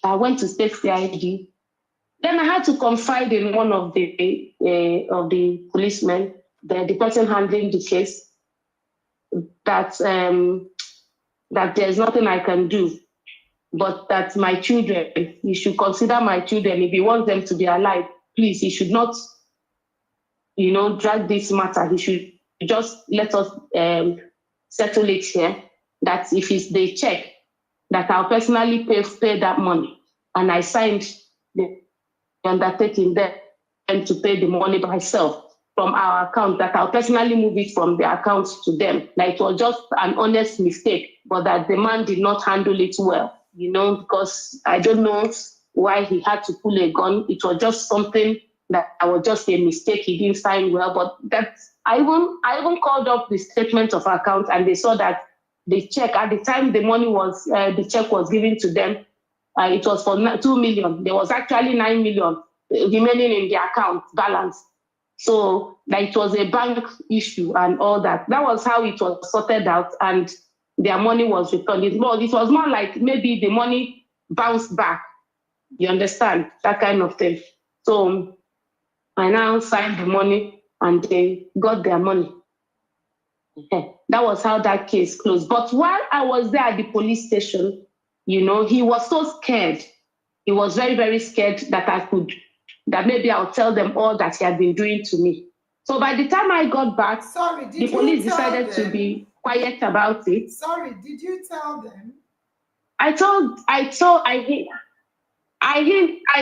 I went to state CID. Then I had to confide in one of the policemen, the person handling the case, that there's nothing I can do, but that my children, he should consider my children. If he wants them to be alive, please, he should not, drag this matter. He should just let us settle it here. That if it's the check, that I'll personally pay that money. And I signed the undertaking there and to pay the money myself from our account, that I'll personally move it from the account to them. Like, it was just an honest mistake, but that the man did not handle it well, because I don't know why he had to pull a gun. It was just something that was just a mistake. He didn't sign well, but that I even called up the statement of account, and they saw that the check, at the time the money was, the check was given to them, it was for 2 million. There was actually 9 million remaining in the account balance. So that it was a bank issue and all that. That was how it was sorted out, and their money was returned. It was more like maybe the money bounced back. You understand? That kind of thing. So I now signed the money and they got their money. That was how that case closed. But while I was there at the police station, he was so scared. He was very, very scared that maybe I'll tell them all that he had been doing to me. So by the time I got back, the police decided to be quiet about it. Sorry, did you tell them? I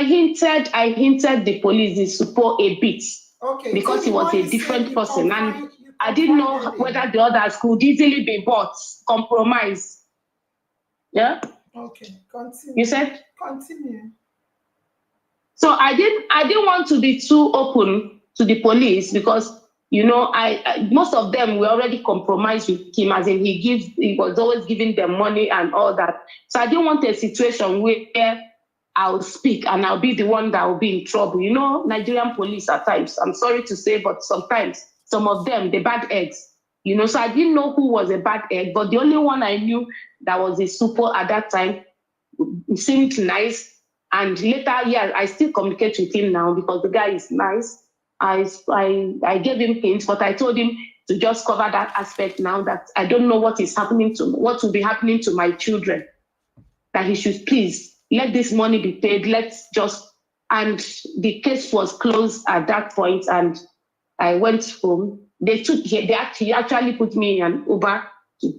hinted the police the support a bit. Okay. Because he was a different person, and I didn't know whether the others could easily be bought, compromised. Yeah? Okay, continue. You said? Continue. So I didn't want to be too open to the police because, most of them were already compromised with him, as in he was always giving them money and all that. So I didn't want a situation where I'll speak and I'll be the one that will be in trouble. Nigerian police at times, I'm sorry to say, but sometimes some of them, they're bad eggs. So I didn't know who was a bad egg, but the only one I knew that was a super at that time seemed nice. And later, I still communicate with him now because the guy is nice. I gave him hints, but I told him to just cover that aspect now, that I don't know what will be happening to my children. That he should please let this money be paid. And the case was closed at that point, and I went home. He actually put me in an Uber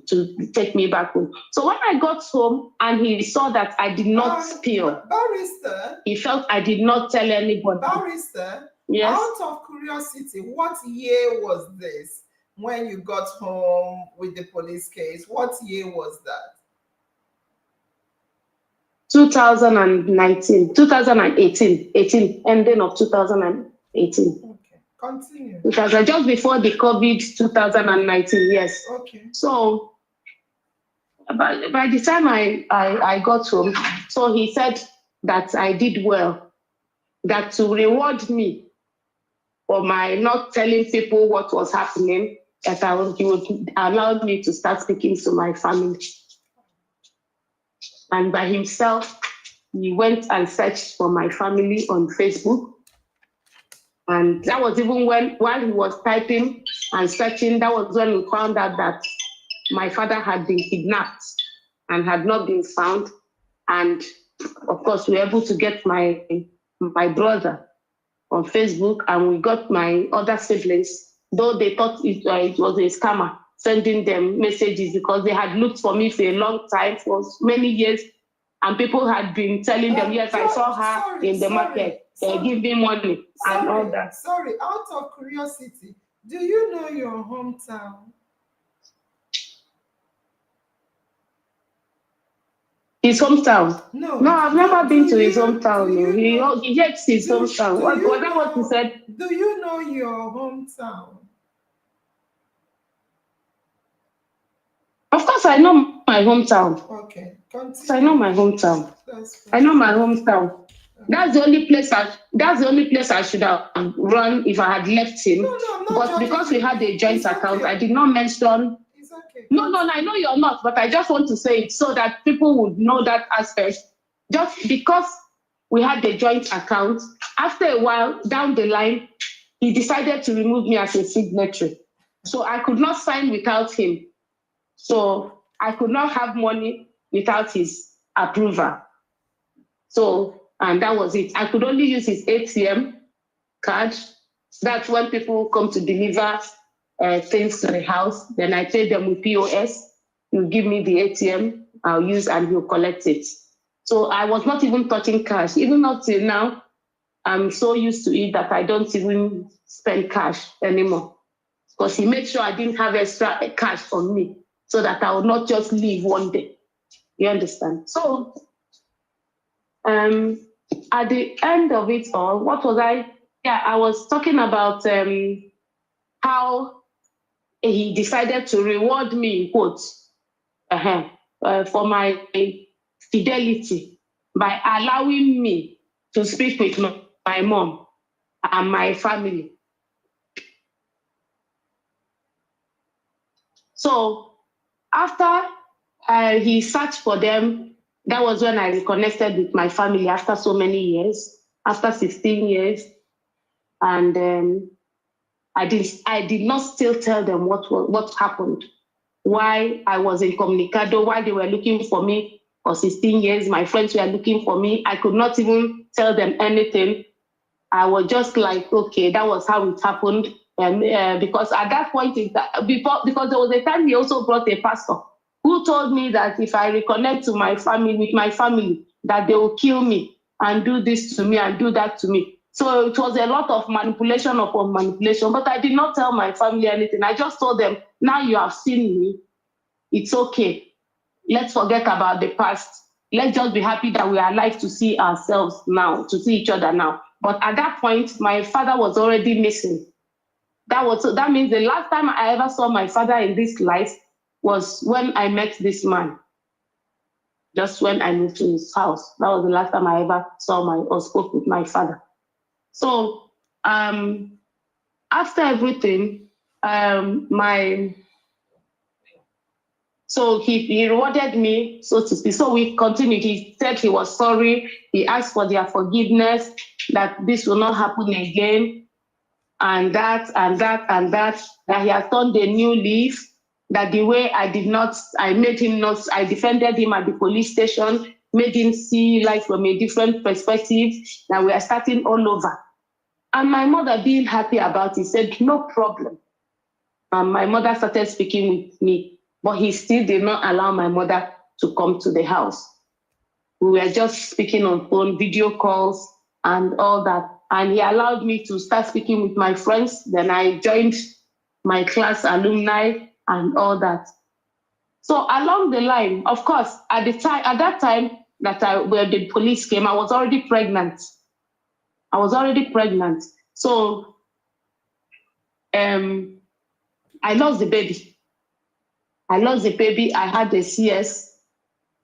to take me back home. So when I got home and he saw that I did not spill, Barrister, he felt I did not tell anybody. Barrister, yes? Out of curiosity, what year was this when you got home with the police case? What year was that? 2018, ending of 2018. Okay, continue. Because just before the COVID 2019, yes. Okay. So by the time I got home, so he said that I did well, that to reward me for my not telling people what was happening, that he would allow me to start speaking to my family. And by himself, he went and searched for my family on Facebook. And that was even while he was typing and searching, that was when we found out that my father had been kidnapped and had not been found. And of course, we were able to get my brother on Facebook, and we got my other siblings, though they thought it was a scammer sending them messages, because they had looked for me for a long time, for many years, and people had been telling them, yes, I saw her in the market, give me money and all that. Sorry, out of curiosity, do you know your hometown? His hometown? No, I've never been to his hometown. He hates his hometown. Was that what he said? Do you know your hometown? Of course, I know my hometown. Okay, continue. I know my hometown. I know my hometown. Okay. That's the only place I should have run if I had left him. No, but because we had a joint account, I did not mention. It's okay. No, I know you're not, but I just want to say it so that people would know that aspect. Just because we had a joint account, after a while down the line, he decided to remove me as a signatory. So I could not sign without him. So I could not have money without his approval. So, and that was it. I could only use his ATM card. That's when people come to deliver things to the house. Then I pay them with POS. You give me the ATM, I'll use, and he'll collect it. So I was not even touching cash. Even up till now, I'm so used to it that I don't even spend cash anymore. Because he made sure I didn't have extra cash on me, so that I would not just leave one day. You understand? So at the end of it all, what was I? Yeah, I was talking about how he decided to reward me, in quotes, for my fidelity by allowing me to speak with my mom and my family. So after he searched for them, that was when I reconnected with my family after so many years, after 16 years. And I did not still tell them what happened, why I was incommunicado, why they were looking for me for 16 years. My friends were looking for me. I could not even tell them anything. I was just like, okay, that was how it happened. And because at that point, because there was a time he also brought a pastor who told me that if I reconnect to my family, with my family, that they will kill me and do this to me and do that to me. So it was a lot of manipulation upon manipulation, but I did not tell my family anything. I just told them, now you have seen me, it's okay. Let's forget about the past. Let's just be happy that we are alive to see ourselves now, to see each other now. But at that point, my father was already missing. That means the last time I ever saw my father in this life was when I met this man. Just when I moved to his house. That was the last time I ever saw or spoke with my father. So after everything, so he rewarded me, so to speak. So we continued. He said he was sorry. He asked for their forgiveness, that this will not happen again, and that he has turned a new leaf, that the way I defended him at the police station, made him see life from a different perspective, that we are starting all over. And my mother, being happy about it, said, no problem. And my mother started speaking with me, but he still did not allow my mother to come to the house. We were just speaking on phone, video calls, and all that. And he allowed me to start speaking with my friends. Then I joined my class alumni and all that. So along the line, of course, at that time where the police came, I was already pregnant. So I lost the baby. I had a CS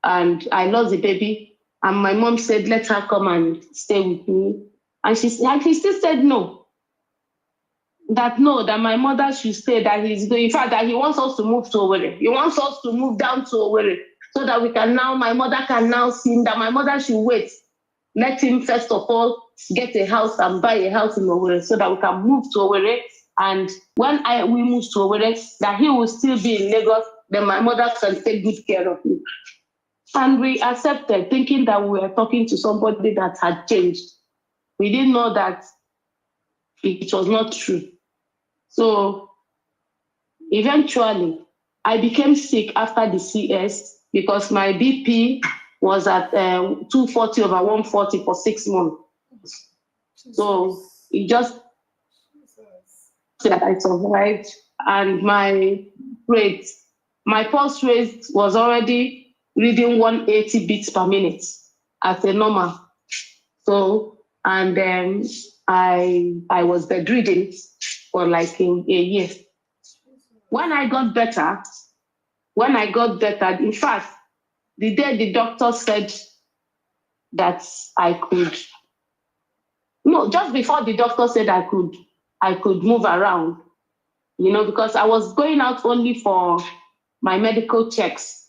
and I lost the baby. And my mom said, let her come and stay with me. And she still said no. That my mother should stay, that in fact, that he wants us to move to Owerri. He wants us to move down to Owerri so that my mother can now see him, that my mother should wait. Let him, first of all, get a house and buy a house in Owerri so that we can move to Owerri. And when we move to Owerri, that he will still be in Lagos, then my mother can take good care of me. And we accepted, thinking that we were talking to somebody that had changed. We didn't know that it was not true. So eventually, I became sick after the CS because my BP was at 240/140 for 6 months. So it just that I survived, and my pulse rate was already reading 180 beats per minute as a normal. So, and then I was bedridden for like a year. When I got better, in fact, the day the doctor said that I could, no, just before the doctor said I could move around, because I was going out only for my medical checks.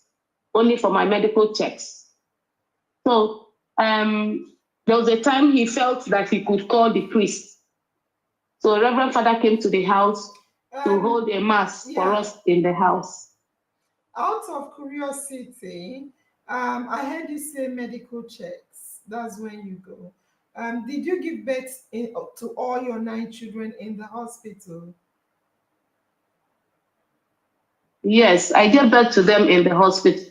So there was a time he felt that he could call the priest. So Reverend Father came to the house to hold a mass for us in the house. Out of curiosity, I heard you say medical checks. That's when you go. Did you give birth to all your 9 children in the hospital? Yes, I gave birth to them in the hospital.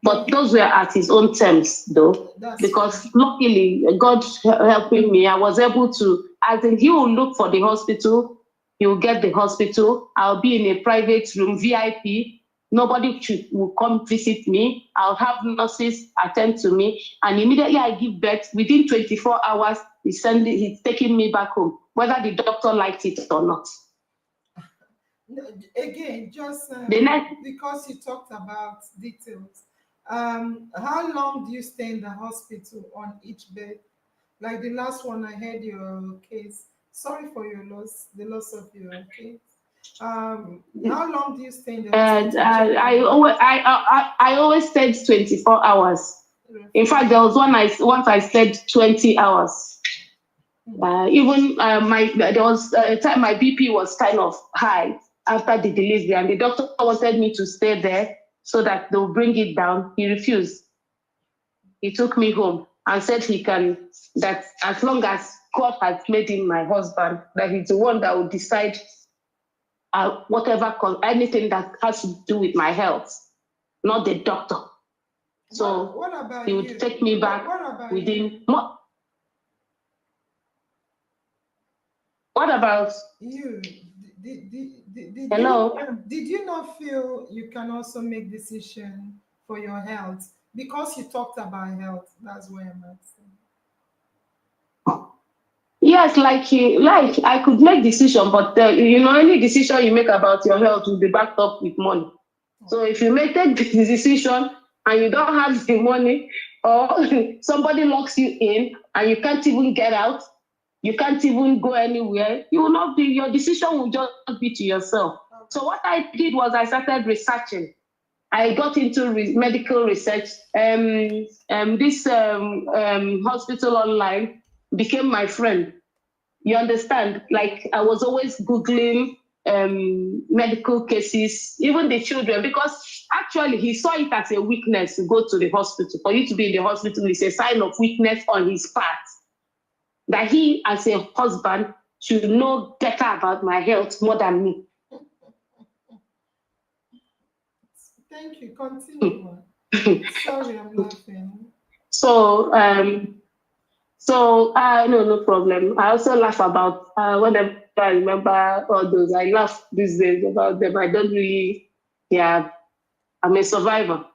But those were at his own terms, though, because luckily, God helping me, I was able to, as in, he will look for the hospital, he will get the hospital, I'll be in a private room, VIP, nobody will come visit me, I'll have nurses attend to me, and immediately I give birth, within 24 hours, he's taking me back home, whether the doctor liked it or not. Again, just because you talked about details, how long do you stay in the hospital on each bed? Like the last one, I heard your case. Sorry for your loss, the loss of your case. How long do you stay in the hospital? I always stayed 24 hours. In fact, there was once I stayed 20 hours. Even there was a time my BP was kind of high after the delivery, and the doctor wanted me to stay there so that they'll bring it down. He refused. He took me home and said that as long as God has made him my husband, that he's the one that will decide anything that has to do with my health, not the doctor. So what about he would take me back within. What about you? Hello? Did you not feel you can also make decision for your health? Because you talked about health, that's why I'm asking. Yes, like I could make decision, but any decision you make about your health will be backed up with money. So if you take the decision and you don't have the money, or somebody locks you in and you can't even get out, you can't even go anywhere, your decision will just be to yourself. Okay. So what I did was I started researching. I got into medical research. This hospital online became my friend. You understand? Like I was always Googling medical cases, even the children, because actually he saw it as a weakness to go to the hospital. For you to be in the hospital is a sign of weakness on his part. That he, as a husband, should know better about my health more than me. Thank you. Continue. Sorry, I'm laughing. No problem. I also laugh about whenever I remember all those. I laugh these days about them. I don't really, I'm a survivor.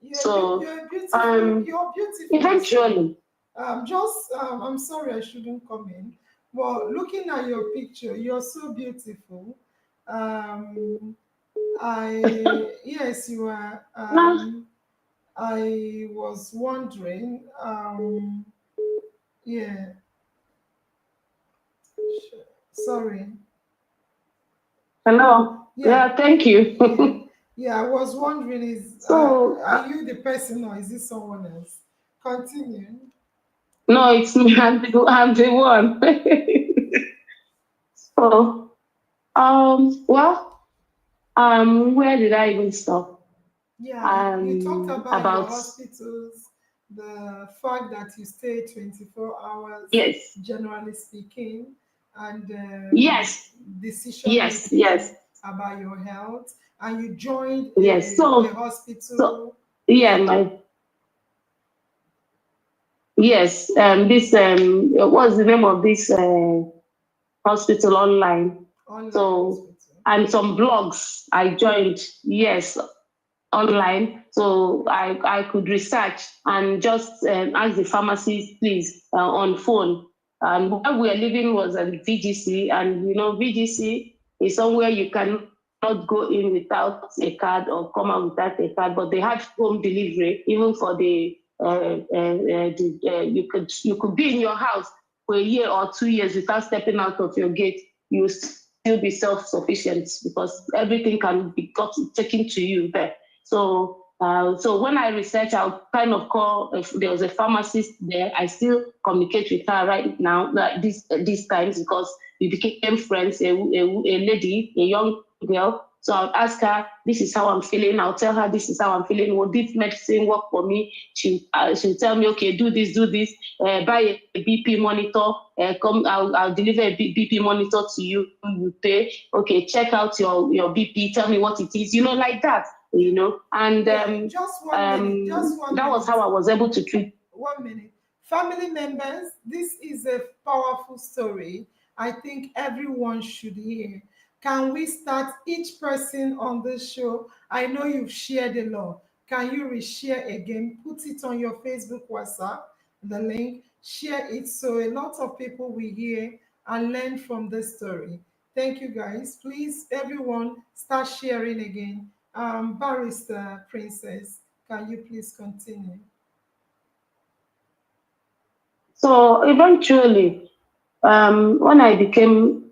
You're beautiful. You're beautiful. Eventually. I'm sorry I shouldn't come in, but looking at your picture, you're so beautiful. Yes, you are. I was wondering, sorry. Hello. Yeah, thank you. I was wondering, are you the person or is it someone else? Continue. No, it's me. I'm the one. So, well, where did I even stop? Yeah, you talked about your About hospitals, the fact that you stay 24 hours, yes, generally speaking, and yes, decision yes, yes, making about your health, and you joined yes. a So, hospital. yeah, my yes. This what's the name of this hospital online? Online So, hospital. and some blogs I joined. Yes, online, so I could research and just ask the pharmacist, please, on phone. And where we are living was at VGC, and VGC is somewhere you cannot go in without a card or come out without a card. But they have home delivery, even for you could be in your house for a year or 2 years without stepping out of your gate. You still be self-sufficient because everything can be taken to you there. So when I research, I'll kind of call if there was a pharmacist there. I still communicate with her right now, like these times, because we became friends. A lady, a young girl. So I'll ask her, "This is how I'm feeling." I'll tell her, "This is how I'm feeling. Will this medicine work for me?" She'll tell me, "Okay, do this, do this. Buy a BP monitor. Come, I'll deliver a BP monitor to you. You pay. Okay, check out your BP. Tell me what it is. Like that." And Yeah, just 1 minute, just one that was minute. how I was able to treat. 1 minute. Family members, this is a powerful story I think everyone should hear. Can we start each person on this show? I know you've shared a lot. Can you reshare again? Put it on your Facebook, WhatsApp, the link, share it so a lot of people will hear and learn from this story. Thank you, guys. Please, everyone, start sharing again. Barrister Princess, can you please continue? So eventually, when I became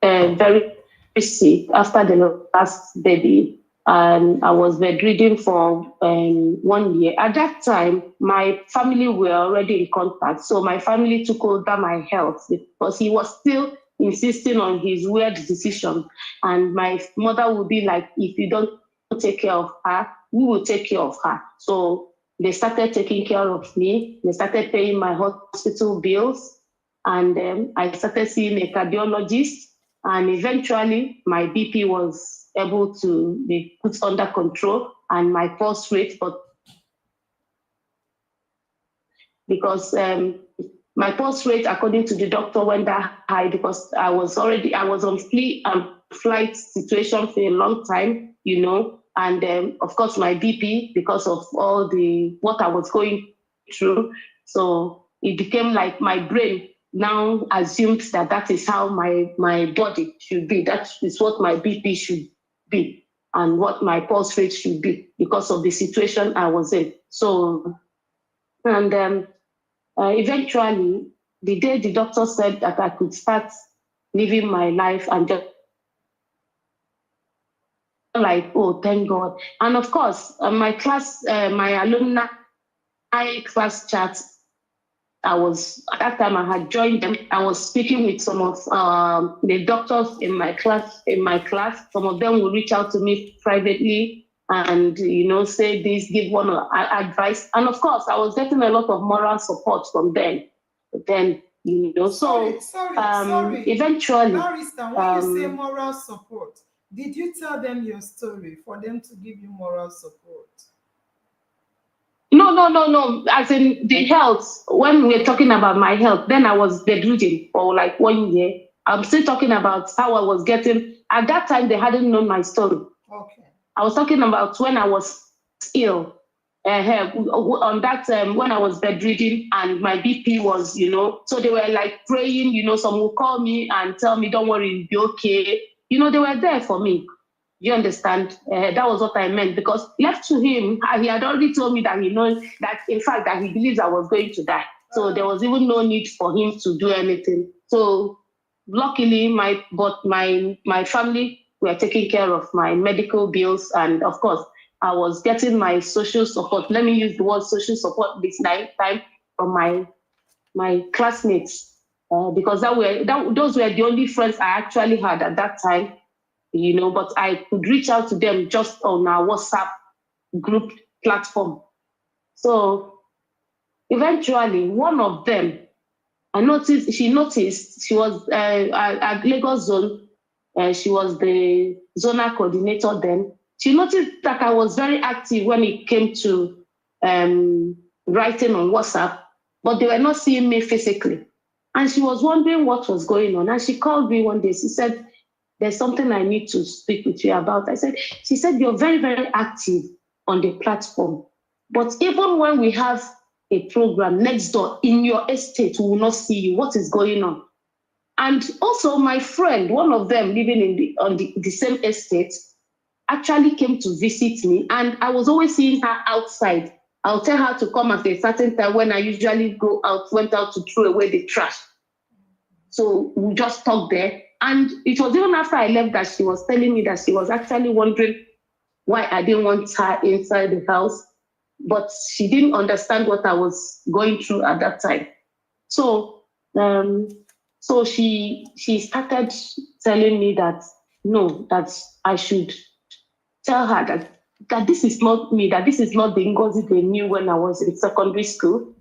very sick after the last baby, and I was bedridden for 1 year. At that time, my family were already in contact, so my family took over my health because he was still insisting on his weird decision. And my mother would be like, "If you don't take care of her, we will take care of her." So they started taking care of me. They started paying my hospital bills, and I started seeing a cardiologist, and eventually my BP was able to be put under control, and my pulse rate, but because my pulse rate, according to the doctor, went that high because I was on flight situation for a long time, and of course my BP, because of all the what I was going through. So it became like my brain now assumed that is how my body should be. That is what my BP should be and what my pulse rate should be because of the situation I was in. So, and eventually, the day the doctor said that I could start living my life, and just like, oh, thank God. And of course, my alumni class chat, at that time I had joined them. I was speaking with some of the doctors in my class. Some of them will reach out to me privately and say this, give one advice. And of course, I was getting a lot of moral support from them. But then, Sorry, so sorry, sorry. eventually, Barrister, when you say moral support, did you tell them your story for them to give you moral support? no, no, no, no. As in the health, when we're talking about my health, then I was bedridden for like 1 year. I'm still talking about how I was getting. At that time, they hadn't known my story. Okay. I was talking about when I was ill. On that when I was bedridden and my BP was, so they were like praying, some will call me and tell me, "Don't worry, you'll be okay." They were there for me. You understand? That was what I meant, because left to him, he had already told me that he knows that, in fact, that he believes I was going to die. So there was even no need for him to do anything. So luckily, my family were taking care of my medical bills, and of course, I was getting my social support. Let me use the word social support this time from my my classmates, because those were the only friends I actually had at that time, but I could reach out to them just on our WhatsApp group platform. So eventually, one of them, she noticed she was at Lagos Zone. She was the zonal coordinator then. She noticed that I was very active when it came to writing on WhatsApp, but they were not seeing me physically. And she was wondering what was going on. And she called me one day. She said, there's something I need to speak with you about. She said, you're very, very active on the platform. But even when we have a program next door in your estate, we will not see you. What is going on? And also my friend, one of them living on the same estate, actually came to visit me, and I was always seeing her outside. I'll tell her to come at a certain time when I usually went out to throw away the trash. So we just talked there. And it was even after I left that she was telling me that she was actually wondering why I didn't want her inside the house. But she didn't understand what I was going through at that time. So she started telling me that I should tell her that this is not me, that this is not the Ngozi they knew when I was in secondary school.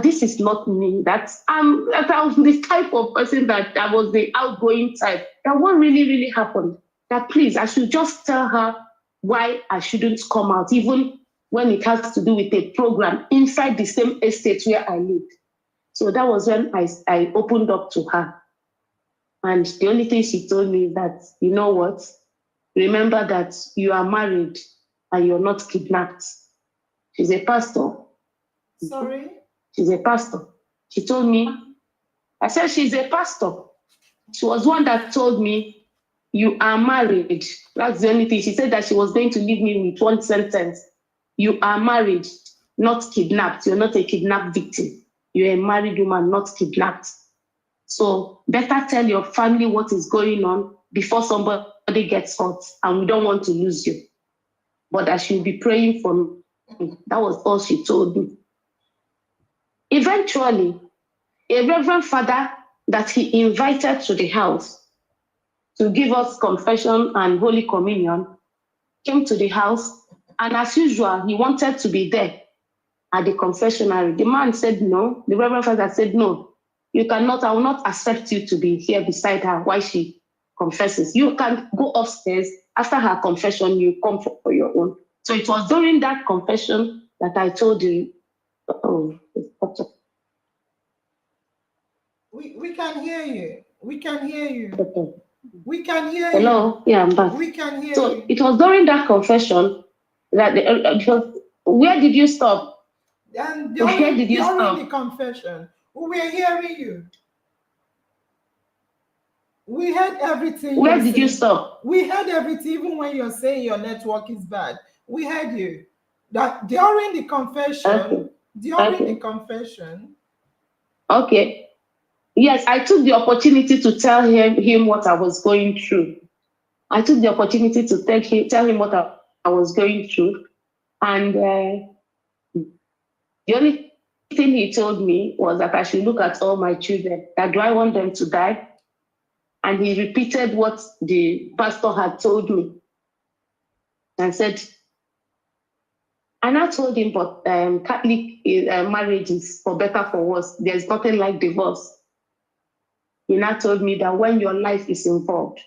This is not me. That I was the type of person that I was the outgoing type. That what really, really happened. That please, I should just tell her why I shouldn't come out, even when it has to do with a program inside the same estate where I lived. So that was when I opened up to her. And the only thing she told me is that, you know what? Remember that you are married and you're not kidnapped. She's a pastor. Sorry? She's a pastor. She told me, I said, she's a pastor. She was one that told me, you are married. That's the only thing. She said that she was going to leave me with one sentence. You are married, not kidnapped. You're not a kidnapped victim. You're a married woman, not kidnapped. So better tell your family what is going on before somebody gets hurt, and we don't want to lose you. But I should be praying for me. That was all she told me. Eventually, a reverend father that he invited to the house to give us confession and Holy Communion came to the house, and as usual, he wanted to be there at the confessionary. The man said no. The reverend father said no. You cannot, I will not accept you to be here beside her while she confesses. You can go upstairs. After her confession, you come for your own. So it was during that confession that I told you, We can hear you. We can hear you. Okay. We can hear Hello? you. Yeah, I'm back. We can hear So you. it was during that confession that where did you stop? And Where did you during stop? the confession, we were hearing you. We heard everything. Where did you stop? We heard everything, even when you're saying your network is bad. We heard you. That during the confession, Okay. The confession. Okay. Yes, I took the opportunity to tell him what I was going through. I took the opportunity to tell him what I was going through. And the only thing he told me was that I should look at all my children. That do I want them to die? And he repeated what the pastor had told me. And said, and I told him, but Catholic marriage is for better, for worse. There's nothing like divorce. He now told me that when your life is involved,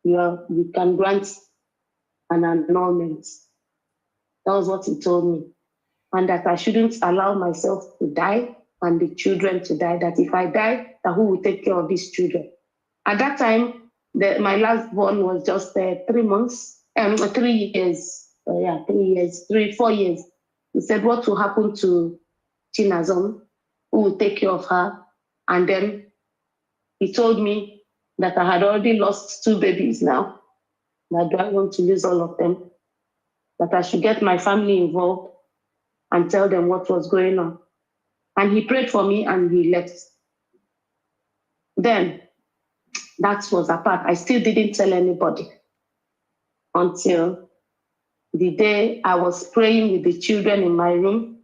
you can grant an annulment. That was what he told me. And that I shouldn't allow myself to die and the children to die. That if I die, that who will take care of these children? At that time, my last born was just 3 months, 3 years. 4 years. He said, what will happen to Chinazon? Who will take care of her? And then he told me that I had already lost 2 babies now. That do I want to lose all of them? That I should get my family involved and tell them what was going on. And he prayed for me and he left. Then that was apart. I still didn't tell anybody until the day I was praying with the children in my room.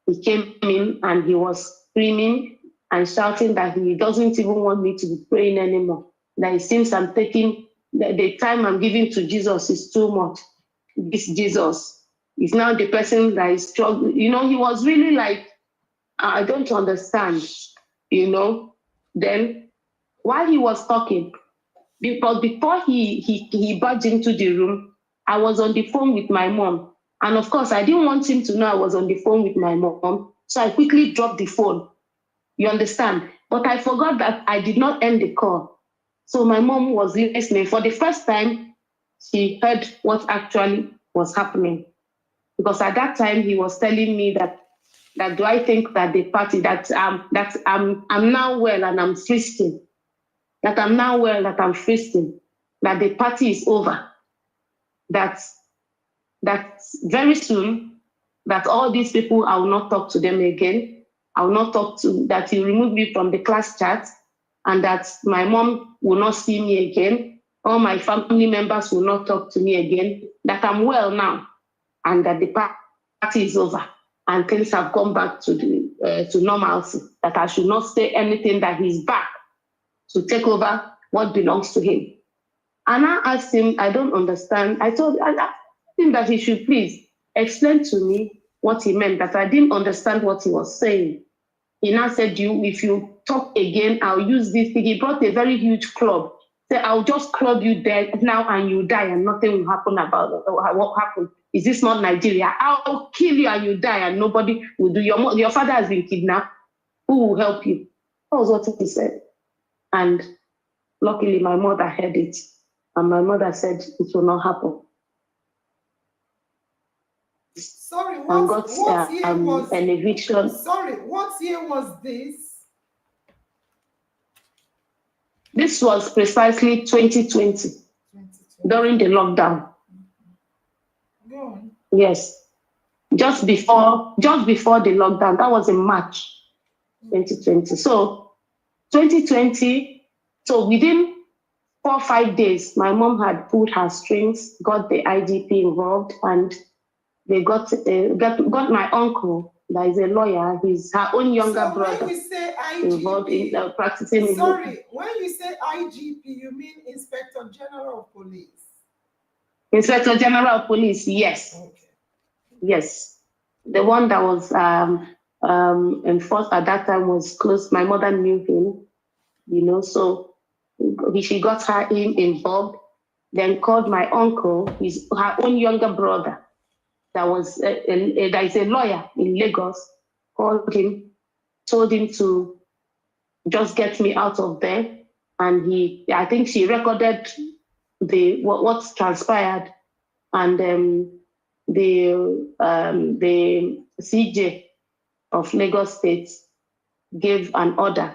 He came in and he was screaming and shouting that he doesn't even want me to be praying anymore. That it seems I'm taking, the time I'm giving to Jesus is too much. This Jesus is now the person that is struggling. You know, he was really like, I don't understand, you know. Then while he was talking, because before he barged into the room, I was on the phone with my mom. And of course, I didn't want him to know I was on the phone with my mom. So I quickly dropped the phone. You understand? But I forgot that I did not end the call. So my mom was listening. For the first time, she heard what actually was happening. Because at that time, he was telling me that do I think that the party, that I'm now well and I'm feasting, that I'm now well, that I'm feasting, that the party is over, that very soon, that all these people, I will not talk to them again. I will not talk to, that he removed me from the class chat, and that my mom will not see me again. All my family members will not talk to me again, that I'm well now, and that the party is over, and things have gone back to to normalcy, that I should not say anything, that he's back to take over what belongs to him. And I asked him, I don't understand. I asked him that he should please explain to me what he meant, that I didn't understand what he was saying. He now said, if you talk again, I'll use this thing. He brought a very huge club. Said, I'll just club you dead now and you die and nothing will happen about it. What happened? Is this not Nigeria? I'll kill you and you die and nobody will do. Your father has been kidnapped. Who will help you? That was what he said. And luckily, my mother heard it. And my mother said it will not happen. Sorry, what year was an eviction? Sorry, what year was this? This was precisely 2020, during the lockdown. Go on. Yes, just before the lockdown. That was in March 2020. So 2020. So within 4 or 5 days, my mom had pulled her strings, got the IGP involved, and they got my uncle, that is a lawyer. He's her own younger brother. When you say IGP, involved in practicing. Sorry, when you say IGP, you mean Inspector General of Police? Inspector General of Police, yes. Okay. Yes. The one that was enforced at that time was close. My mother knew him, you know, so she got him involved, then called my uncle, her own younger brother, that was that is a lawyer in Lagos, called him, told him to just get me out of there. And I think she recorded what transpired, and the CJ of Lagos State gave an order,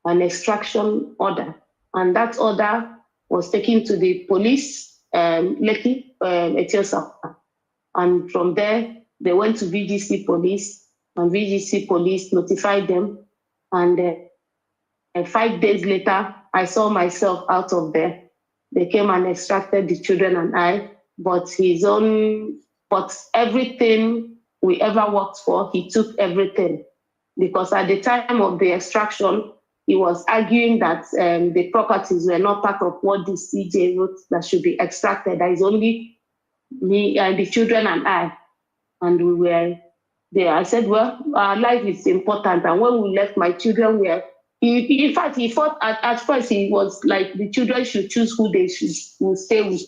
an extraction order, and that order was taken to the police, Lekki, Etiosa. And from there, they went to VGC police, and VGC police notified them. And 5 days later, I saw myself out of there. They came and extracted the children and I, but everything we ever worked for, he took everything. Because at the time of the extraction, he was arguing that the properties were not part of what the CJ wrote that should be extracted. That is only me and the children and I. And we were there. I said, well, our life is important. And when we left, my children were, in fact, he thought at first he was like, the children should choose who they will stay with.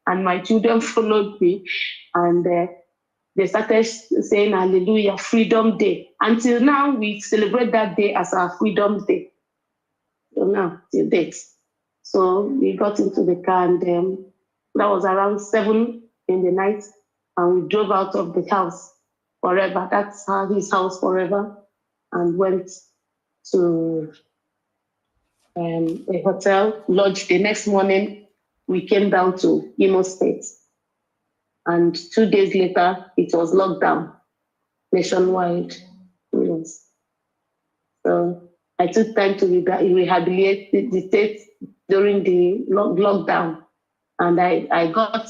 And my children followed me. And they started saying, hallelujah, Freedom Day. Until now, we celebrate that day as our Freedom Day. So now, till date. So we got into the car, and that was around 7 in the night, and we drove out of the house forever. That's his house forever, and went to a hotel, lodged. The next morning, we came down to Imo State, and 2 days later, it was locked down nationwide. Yes. So I took time to rehabilitate the state during the lockdown, and I got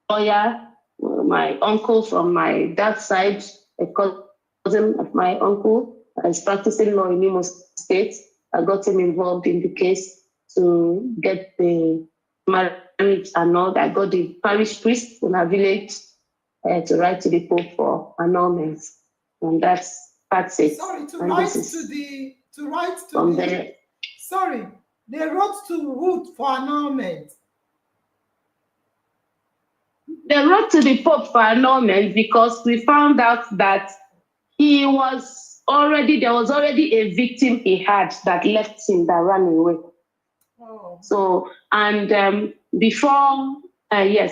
lawyer, my uncle from my dad's side, cousin of my uncle is practicing law in Imo State. I got him involved in the case to get the marriage annulled. I got the parish priest in our village to write to the Pope for annulments, and that's it. Sorry, to write to the. Sorry, they wrote to who for annulment? They wrote to the Pope for annulment because we found out that there was already a victim he had that left him, that ran away. Oh. So, and before I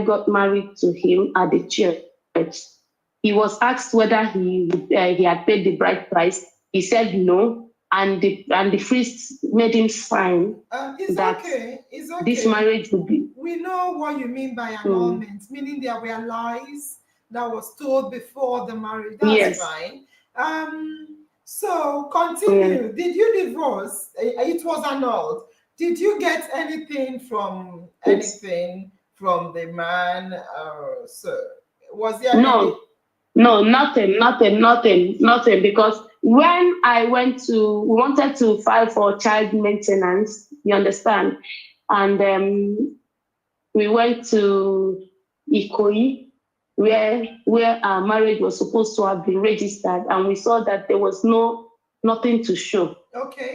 got married to him at the church, he was asked whether he had paid the bride price. He said no, and the priest made him sign that it's okay. This marriage would be. We know what you mean by annulment, meaning there were lies that was told before the marriage. That's fine. So continue. Did you divorce? It was annulled. Did you get anything from the man? So was there No, nothing. Because when we wanted to file for child maintenance, you understand, and we went to Ikoyi, where our marriage was supposed to have been registered, and we saw that there was nothing to show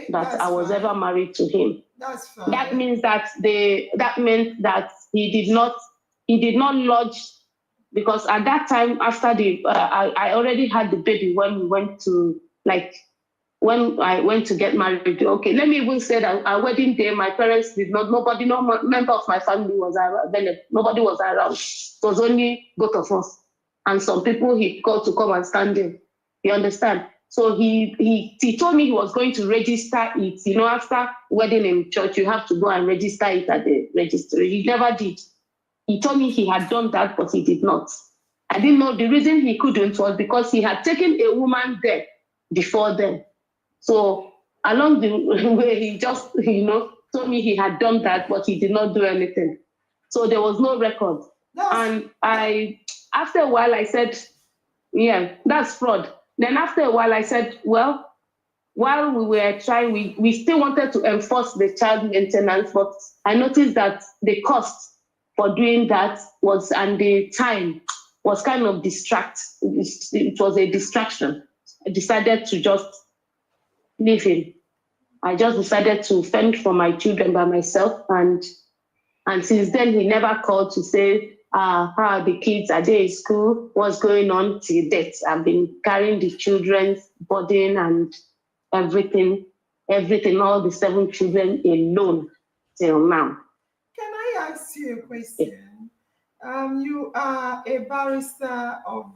that I was ever married to him. That's fine. That means that he did not lodge, because at that time, after I already had the baby when we went to when I went to get married. Okay, let me even say that our wedding day, my parents did not, no member of my family was around. Nobody was around. It was only both of us and some people he called to come and stand in. You understand? So he told me he was going to register it. After wedding in church, you have to go and register it at the registry. He never did. He told me he had done that, but he did not. I didn't know the reason he couldn't was because he had taken a woman there before then. So along the way, he just, told me he had done that, but he did not do anything. So there was no record. And after a while, I said, yeah, that's fraud. Then after a while, I said, well, while we were trying, we still wanted to enforce the child maintenance, but I noticed that the cost for doing that and the time was kind of it was a distraction. I decided to just leave him. I just decided to fend for my children by myself, and since then he never called to say, how are the kids? Are they in school? What's going on? Till date, I've been carrying the children's burden and everything, all the 7 children alone till now. Can I ask you a question? You are a barrister of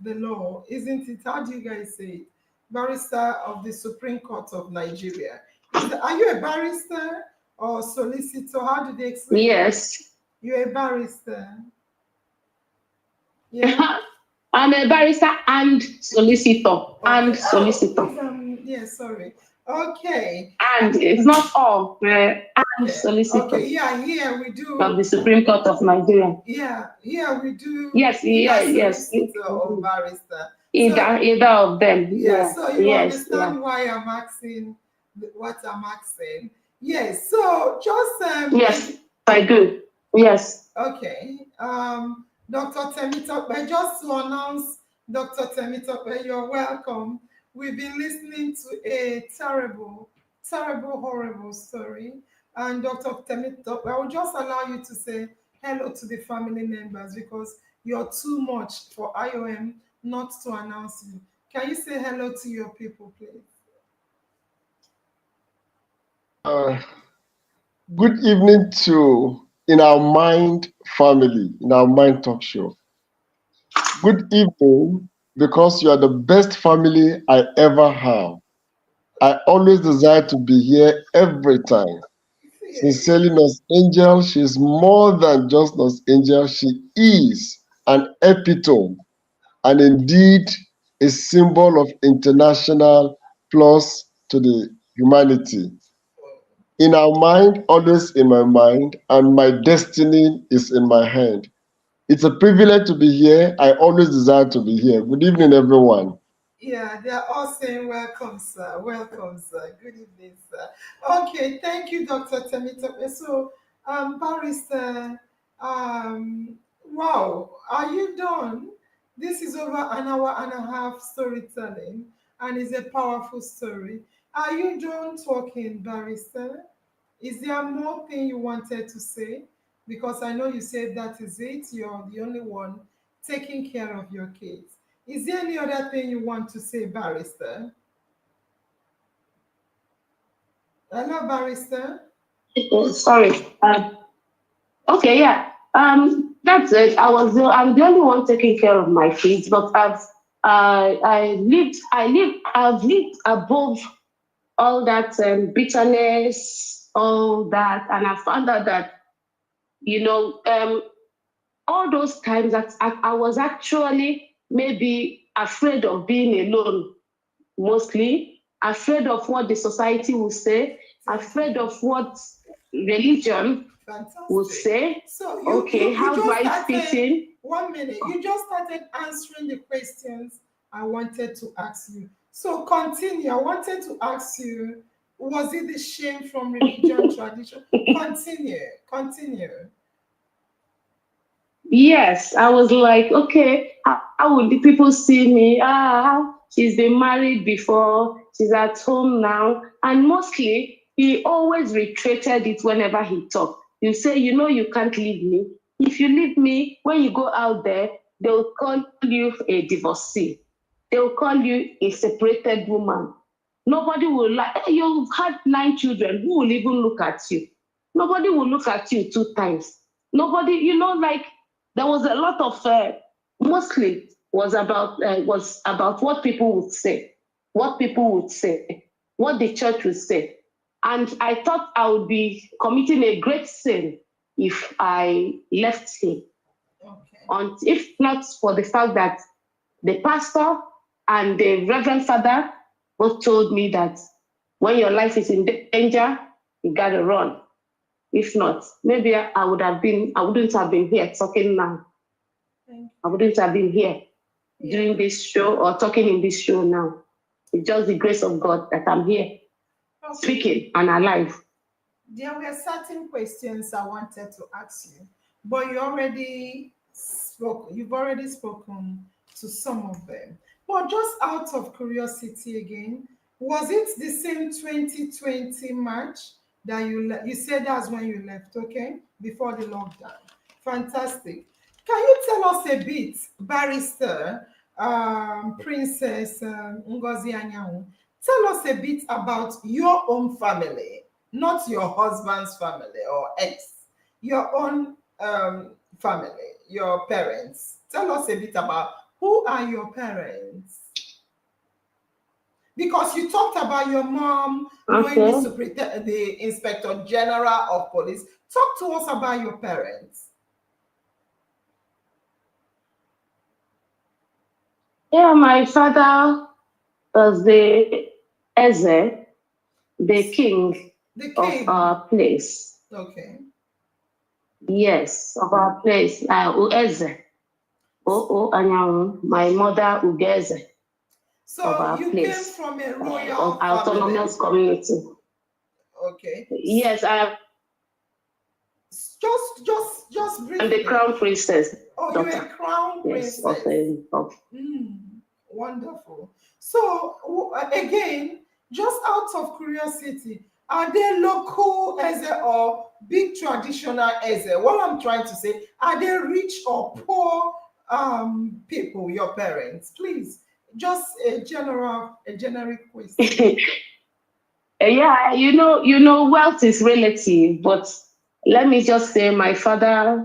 the law, isn't it? How do you guys say it? Barrister of the Supreme Court of Nigeria. Are you a barrister or solicitor? How do they explain? Yes. You're a barrister. Yeah. I'm a barrister and solicitor. Okay. Sorry. Okay. And it's not all. And solicitor. Okay, yeah, here we do. Of the Supreme Court of Nigeria. Yeah, here we do. Yes, yes. Or barrister. Either of them. Yeah, so you understand why I'm asking what I'm asking. Yes, so just yes, I do. Yes. Okay. Dr. Temitope, just to announce, Dr. Temitope, you're welcome. We've been listening to a terrible, horrible story. And Dr. Temitope, I will just allow you to say hello to the family members because you're too much for IOM not to announce you. Can you say hello to your people, please? Good evening to In Our Mind family, In Our Mind talk show. Good evening, because you are the best family I ever have. I always desire to be here every time. Sincerely, NurseAngel, she's more than just NurseAngel. She is an epitome and indeed a symbol of international plus to the humanity. In our mind, always in my mind, and my destiny is in my hand. It's a privilege to be here. I always desire to be here. Good evening, everyone. Yeah, they are all saying welcome, sir. Welcome, sir. Good evening, sir. Okay, thank you, Dr. Temitope. So, Barrister, wow, are you done? This is over an hour and a half storytelling, and it's a powerful story. Are you done talking, Barrister? Is there more thing you wanted to say? Because I know you said that is it. You're the only one taking care of your kids. Is there any other thing you want to say, Barrister? Hello, Barrister. Sorry. Okay, yeah. That's it. I'm the only one taking care of my kids, but I've lived above all that bitterness, all that, and I found out that you know all those times that I was actually maybe afraid of being alone, mostly afraid of what the society will say, afraid of what religion would Fantastic. say. So Okay, you how do just I fit started in? 1 minute. You just started answering the questions I wanted to ask you. So continue. I wanted to ask you, was it the shame from religion, tradition? Continue. Continue. Yes, I was like, okay, how would the people see me? Ah, she's been married before, she's at home now. And mostly, he always reiterated it whenever he talked. You say, you know, you can't leave me. If you leave me, when you go out there, they'll call you a divorcee. They'll call you a separated woman. Nobody will like, hey, you've had 9 children. Who will even look at you? Nobody will look at you 2 times. Nobody, like there was a lot of mostly was about what people would say, what the church would say, and I thought I would be committing a great sin if I left him. Okay. And if not for the fact that the pastor and the reverend father both told me that when your life is in danger, you gotta run. If not, maybe I wouldn't have been here talking now. I wouldn't have been here doing this show or talking in this show now. It's just the grace of God that I'm here, speaking and alive. There were certain questions I wanted to ask you, but you already spoke. You've already spoken to some of them. But just out of curiosity again, was it the same 2020 March that you said that's when you left? Okay, before the lockdown. Fantastic. Can you tell us a bit, Barrister, Princess Ngozi Anyanwu? Tell us a bit about your own family, not your husband's family or ex, your own family, your parents. Tell us a bit about who are your parents. Because you talked about your mom knowing the Inspector General of Police. Talk to us about your parents. Yeah, my father was the Eze, the king of our place. Okay. Yes, of our place, Eze. Anyanwu, my mother Ugeze. So you came from a royal of autonomous community. Okay. Yes, I. Just briefly. I'm the crown princess. Oh, you're a crown princess. Yes, wonderful. So again, just out of curiosity, are they local Eze or big traditional Eze? What I'm trying to say, are they rich or poor people, your parents? Please, just a generic question. Yeah, wealth is relative, but let me just say my father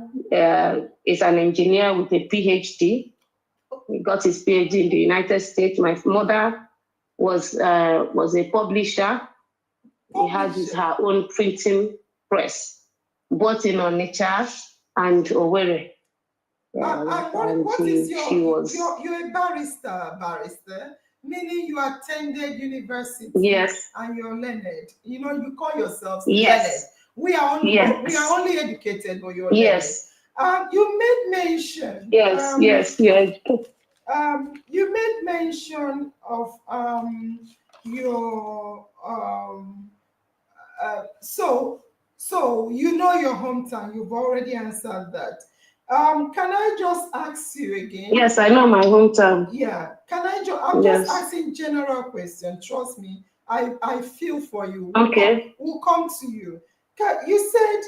is an engineer with a PhD. He got his PhD in the United States. My mother was a publisher. He had her own printing press, both in Onitsha and Owerri. What is you're a barrister, meaning you attended university. Yes. And you're learned. You call yourselves yes. learned. We are only educated, but you're learned. Yes. You made mention. Yes, yes, yes. You made mention of your so you know your hometown. You've already answered that. Can I just ask you again? Yes, I know my hometown. Yeah. Can I just? I'm just Yes. asking general question. Trust me. I feel for you. Okay. We'll come to you. You said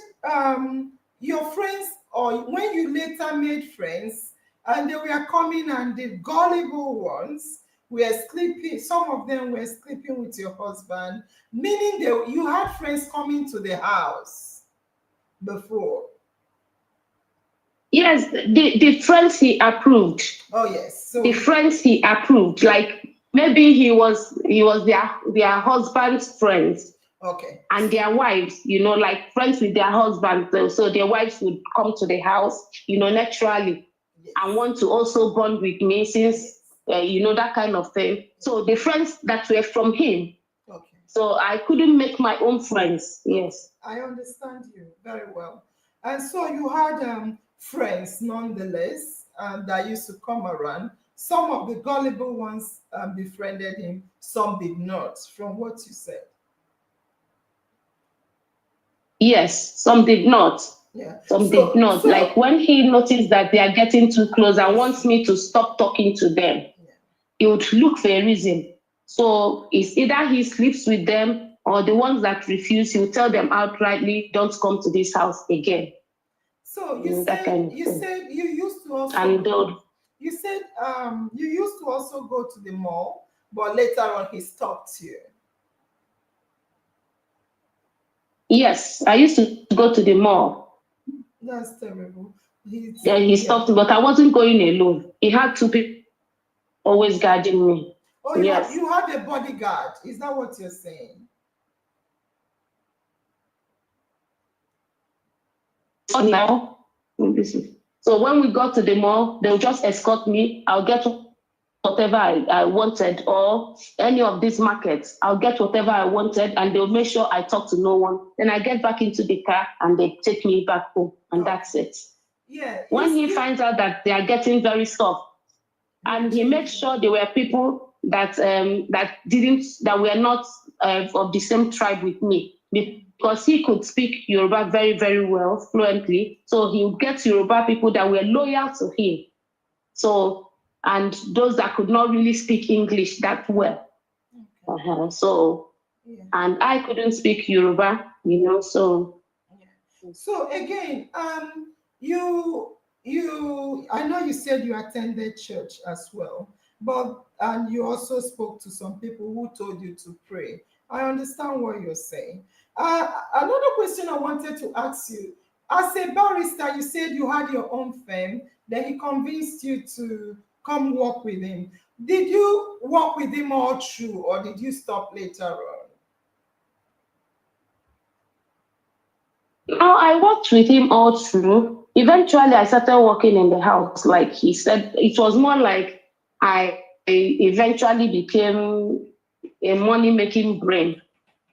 your friends, or when you later made friends, and they were coming, and the gullible ones were sleeping. Some of them were sleeping with your husband, meaning you had friends coming to the house before. Yes, the friends he approved. Oh yes. So The friends he approved, like maybe he was their husband's friends okay. and their wives, like friends with their husbands. So their wives would come to the house, naturally, Yes. and want to also bond with me since, that kind of thing. So the friends that were from him. Okay. So I couldn't make my own friends. Yes. I understand you very well. And so you had friends nonetheless that used to come around. Some of the gullible ones befriended him, some did not, from what you said. Yes, some did not. Yeah. Some did not. Like when he noticed that they are getting too close and wants me to stop talking to them, he would look for a reason. So it's either he sleeps with them, or the ones that refuse, he will tell them outrightly, don't come to this house again. So you that said kind of you thing. said you used to also And you said you used to also go to the mall, but later on he stopped you. yes, I used to go to the mall. That's terrible. Yeah, he stopped, but I wasn't going alone. He had two people always guarding me. Oh, Yes. you have a bodyguard. Is that what you're saying? Now, so when we got to the mall, they'll just escort me. I'll get whatever I wanted, or any of these markets. I'll get whatever I wanted, and they'll make sure I talk to no one. Then I get back into the car, and they take me back home, and that's it. Yeah. When he finds out that they are getting very soft, and he makes sure they were people that were not of the same tribe with me, because he could speak Yoruba very, very well, fluently. So he would get Yoruba people that were loyal to him. So, and those that could not really speak English that well. Okay. So, and I couldn't speak Yoruba, so. So again, I know you said you attended church as well, but and you also spoke to some people who told you to pray. I understand what you're saying. Another question I wanted to ask you: as a barrister, you said you had your own firm. Then he convinced you to come work with him. Did you work with him all through, or did you stop later on? No, I worked with him all through. Eventually, I started working in the house. Like he said, it was more like I eventually became a money-making brain.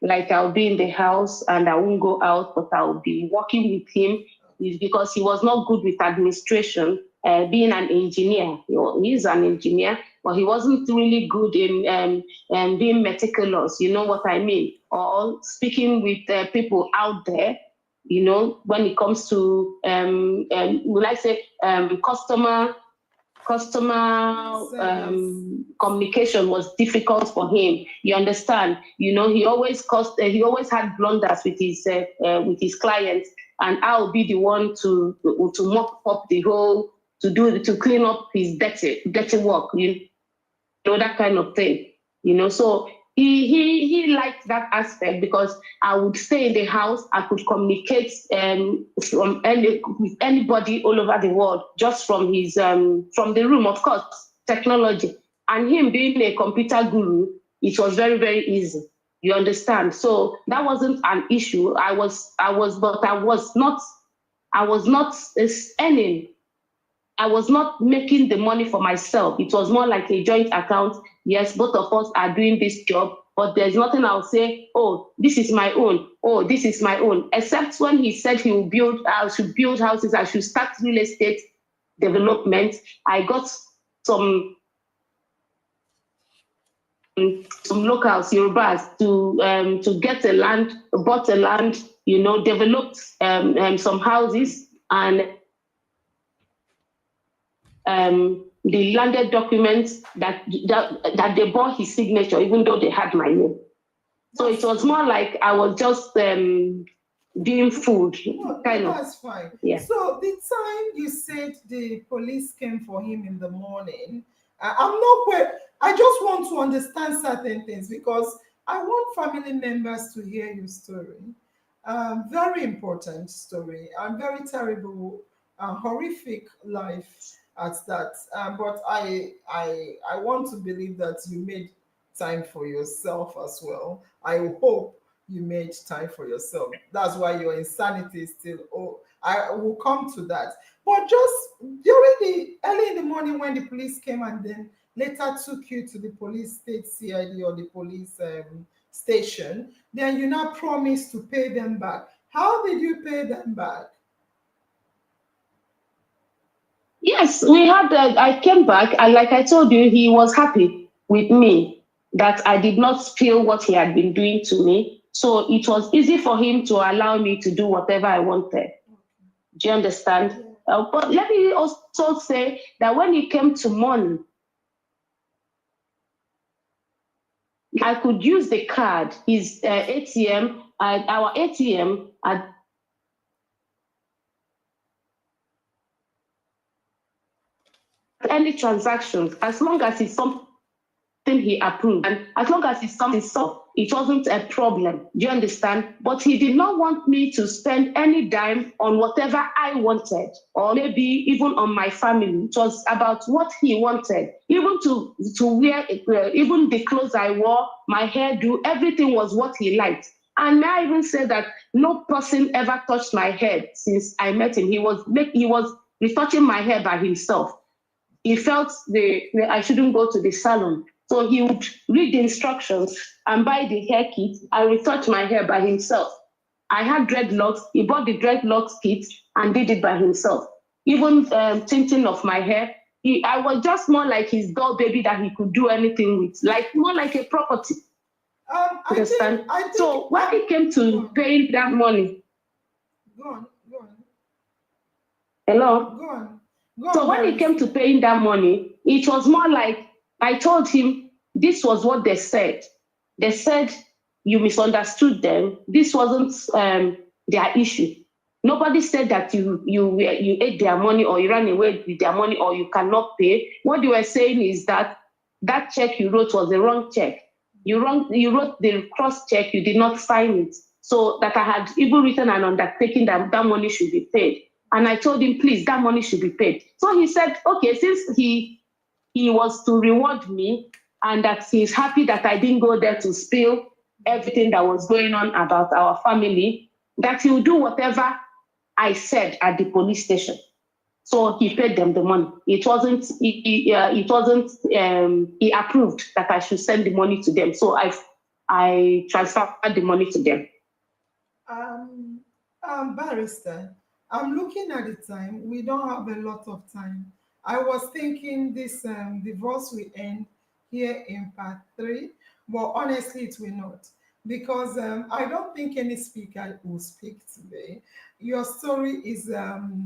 Like I'll be in the house and I won't go out, but I'll be working with him. It's because he was not good with administration, being an engineer. He's an engineer, but he wasn't really good in being meticulous, you know what I mean? Or speaking with people out there, when it comes to, when I say customer communication was difficult for him. You understand? He always had blunders with his clients, and I'll be the one to mop up the whole, to clean up his dirty work. That kind of thing. So he liked that aspect, because I would stay in the house. I could communicate with anybody all over the world, just from the room, of course, technology. And him being a computer guru, it was very, very easy. You understand? So that wasn't an issue. I was not earning. I was not making the money for myself. It was more like a joint account. Yes, both of us are doing this job. but there's nothing I'll say, oh, this is my own, oh, this is my own, except when he said he will build, I should build houses, I should start real estate development. I got some locals, Yorubas, to get a land, bought a land, developed some houses, and the landed documents that they bought his signature, even though they had my name. So it was more like I was just doing food, kind of. That's fine. Yeah. So the time you said the police came for him in the morning, I'm not quite. I just want to understand certain things because I want family members to hear your story. Very important story and very terrible, horrific life at that. But I want to believe that you made time for yourself as well. I hope you made time for yourself. That's why your insanity is still. Oh, I will come to that. But just during the early in the morning when the police came and then later took you to the police state CID or the police station, then you now promised to pay them back. How did you pay them back? Yes, we had. I came back, and like I told you, he was happy with me that I did not spill what he had been doing to me. So it was easy for him to allow me to do whatever I wanted. Do you understand? But let me also say that when it came to money, I could use the card, his ATM, our ATM at any transactions, as long as it's something he approved, and as long as it's something solved, it wasn't a problem. Do you understand? But he did not want me to spend any dime on whatever I wanted, or maybe even on my family. It was about what he wanted, even to wear, even the clothes I wore, my hairdo, everything was what he liked. And may I even say that no person ever touched my hair since I met him. He was retouching my hair by himself. He felt I shouldn't go to the salon. So he would read the instructions and buy the hair kit and retouch my hair by himself. I had dreadlocks. He bought the dreadlocks kit and did it by himself. Even tinting of my hair. I was just more like his doll baby that he could do anything with, like more like a property. Understand? I think, so when it came to paying that money. Go on. Hello? Go on. So when it came to paying that money, it was more like I told him this was what they said. They said you misunderstood them. This wasn't their issue. Nobody said that you ate their money or you ran away with their money or you cannot pay. What they were saying is that check you wrote was the wrong check. You wrote the cross check, you did not sign it. So that I had even written an undertaking that money should be paid. And I told him, please, that money should be paid. So he said, okay, since he was to reward me and that he's happy that I didn't go there to spill everything that was going on about our family, that he will do whatever I said at the police station. So he paid them the money. It wasn't. He approved that I should send the money to them. So I transferred the money to them. Barrister, I'm looking at the time. We don't have a lot of time. I was thinking this divorce will end here in part 3, but honestly, it will not. Because I don't think any speaker will speak today. Your story is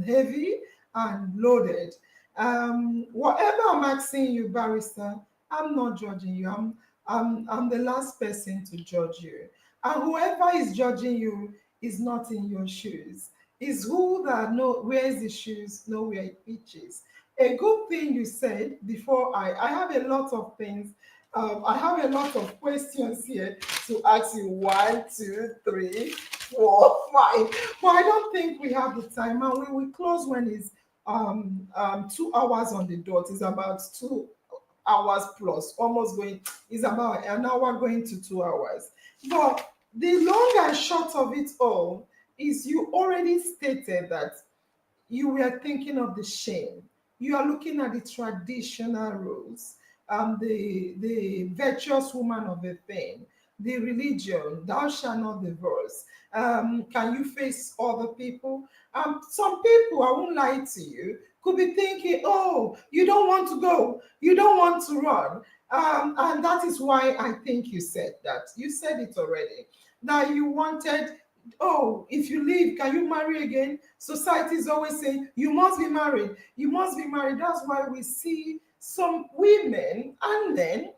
heavy and loaded. Whatever I'm asking you, Barrister, I'm not judging you. I'm the last person to judge you. And whoever is judging you is not in your shoes. Is who that wears the shoes, know where it pitches. A good thing you said before I have a lot of things. I have a lot of questions here to ask you. 1, 2, 3, 4, 5. But I don't think we have the time. And we will close when it's 2 hours on the dot. It's about 2 hours plus, almost going. It's about an hour going to 2 hours. But the long and short of it all is you already stated that you were thinking of the shame. You are looking at the traditional rules, the virtuous woman of a thing. the religion, thou shalt not divorce. Can you face other people? Some people, I won't lie to you, could be thinking, oh, you don't want to go, you don't want to run. And that is why I think you said that. You said it already, that you wanted, oh, if you leave, can you marry again? Society is always saying, you must be married, you must be married. That's why we see some women and men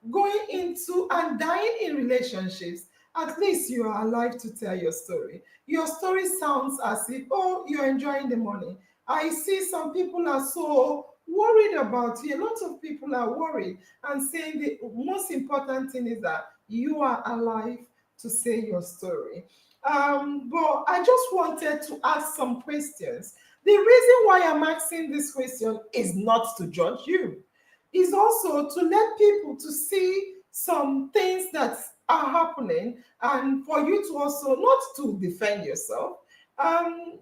going into and dying in relationships. At least you are alive to tell your story. Your story sounds as if, oh, you're enjoying the money. I see some people are so worried about you. A lot of people are worried and saying the most important thing is that you are alive to say your story. But I just wanted to ask some questions. The reason why I'm asking this question is not to judge you, is also to let people to see some things that are happening, and for you to also not to defend yourself.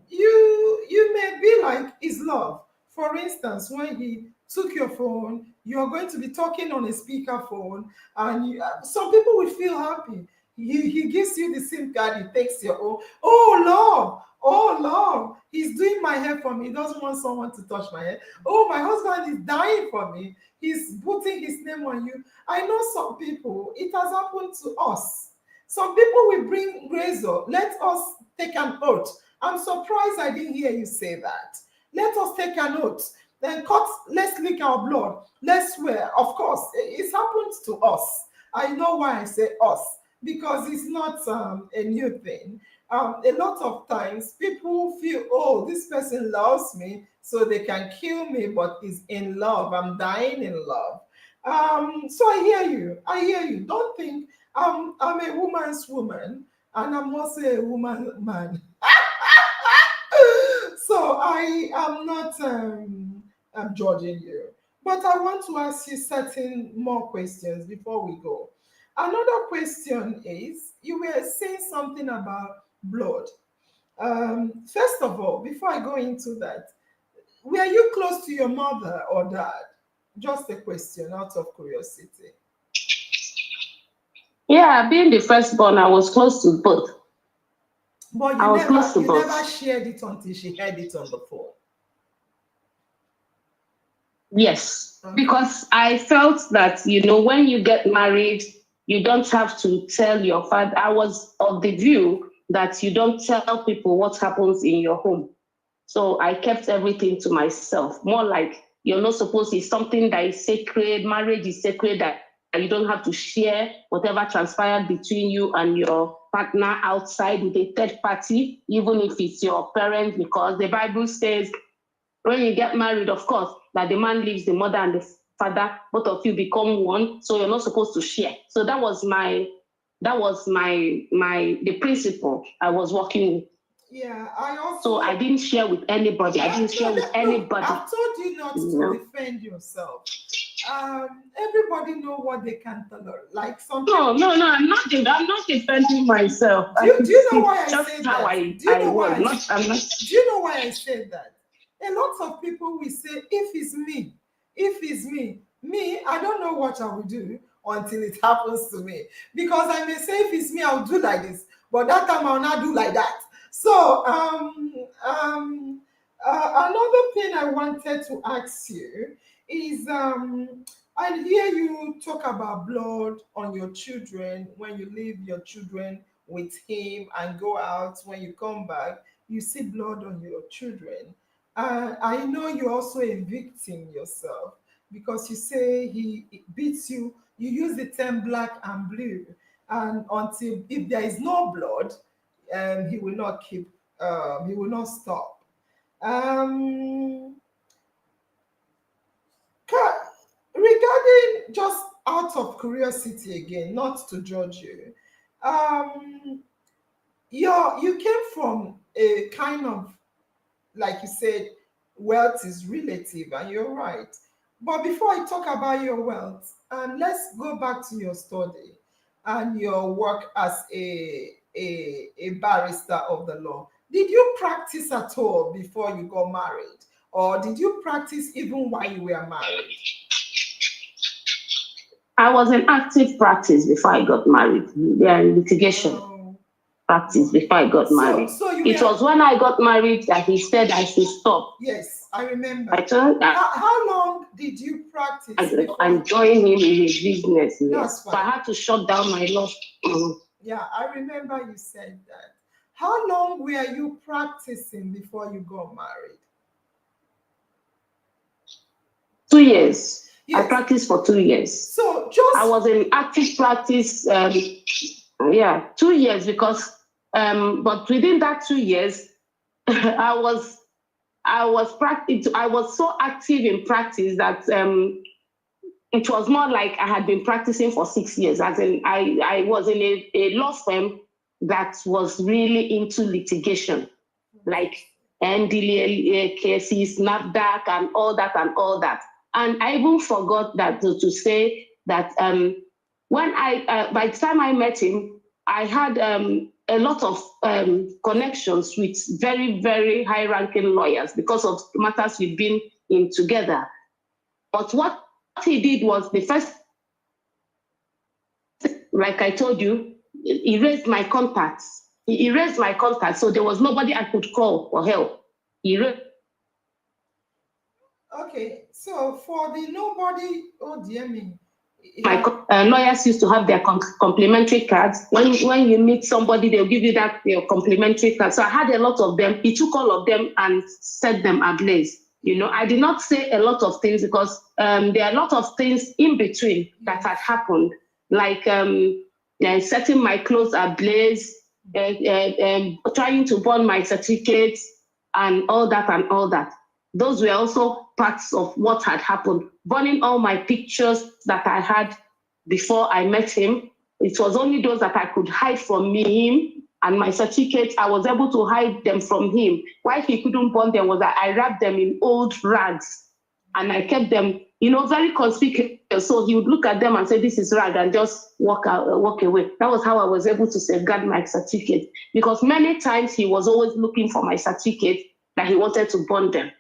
You may be like, is love, for instance, when he took your phone, you're going to be talking on a speaker phone, and some people will feel happy. He gives you the SIM card, he takes your own. Oh love, oh love, he's doing my hair for me, he doesn't want someone to touch my hair. Oh, my husband is dying for me, he's putting his name on you. I know some people, it has happened to us. Some people will bring razor. Let us take an oath. I'm surprised I didn't hear you say that. Let us take an oath. Then cut, let's lick our blood. Let's swear. Of course, it's happened to us. I know why I say us, because it's not a new thing. A lot of times people feel, oh, this person loves me, so they can kill me, but is in love. I'm dying in love. So I hear you. I hear you. Don't think I'm a woman's woman, and I'm also a woman man. So I am not I'm judging you. But I want to ask you certain more questions before we go. Another question is, you were saying something about blood. First of all, before I go into that, were you close to your mother or dad? Just a question out of curiosity. Yeah, being the firstborn, I was close to both. But I was close to you both. never shared it until she heard it on the phone. Yes, Okay. because I felt that, when you get married, you don't have to tell your father. I was of the view that you don't tell people what happens in your home. So I kept everything to myself. More like, you're not supposed to, it's something that is sacred. Marriage is sacred, that you don't have to share whatever transpired between you and your partner outside with a third party, even if it's your parents, because the Bible says when you get married, of course, that the man leaves the mother and the father, both of you become one. So you're not supposed to share. So that was the principle I was working with. Yeah, I also. So I didn't share with anybody. I didn't share with anybody. I've told you not to defend yourself. Everybody know what they can tolerate. Like some people. No. I'm not defending myself. Do you know why I just said how that? I was. I'm not. Do you know why I said that? A lot of people will say, if it's me, I don't know what I will do until it happens to me. Because I may say, if it's me, I'll do like this, but that time I'll not do like that. So, another thing I wanted to ask you is, I hear you talk about blood on your children when you leave your children with him and go out. When you come back, you see blood on your children. I know you're also a victim yourself, because you say he beats you. You use the term black and blue, and until if there is no blood, he will not keep. He will not stop. Um, Regarding, just out of curiosity again, not to judge you, um, you came from a kind of, like you said, wealth is relative, and you're right. But before I talk about your wealth, let's go back to your study and your work as a barrister of the law. Did you practice at all before you got married? Or did you practice even while you were married? I was in active practice before I got married. Yeah, in litigation practice before I got married. So it was when I got married that he said I should stop. Yes, I remember. I told how long did you practice? I joined him in his business. That's fine. So I had to shut down my law. Yeah, I remember you said that. How long were you practicing before you got married? 2 years. Yes. I practiced for 2 years. So I was in active practice. 2 years because but within that 2 years, I was so active in practice that it was more like I had been practicing for 6 years. As in, I was in a law firm that was really into litigation, like NDLA cases, NAFDAC, and all that and all that. And I even forgot that to say that when by the time I met him, I had a lot of connections with very, very high-ranking lawyers because of matters we've been in together. But what he did was the first, like I told you, he erased my contacts. He erased my contacts, so there was nobody I could call for help. Okay, so for the nobody, oh dear me. My lawyers used to have their complimentary cards. When you meet somebody, they'll give you your complimentary card. So I had a lot of them. He took all of them and set them ablaze. I did not say a lot of things because there are a lot of things in between that had happened, like setting my clothes ablaze, trying to burn my certificates, and all that and all that. Those were also parts of what had happened. Burning all my pictures that I had before I met him. It was only those that I could hide from him, and my certificates, I was able to hide them from him. Why he couldn't burn them was that I wrapped them in old rags and I kept them, very conspicuous. So he would look at them and say, this is rag, and just walk away. That was how I was able to safeguard my certificate, because many times he was always looking for my certificate that he wanted to burn them.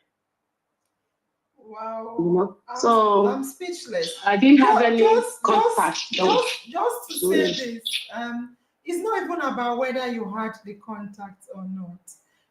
Wow. So I'm speechless. I didn't have any contact. Just to say this, it's not even about whether you had the contact or not.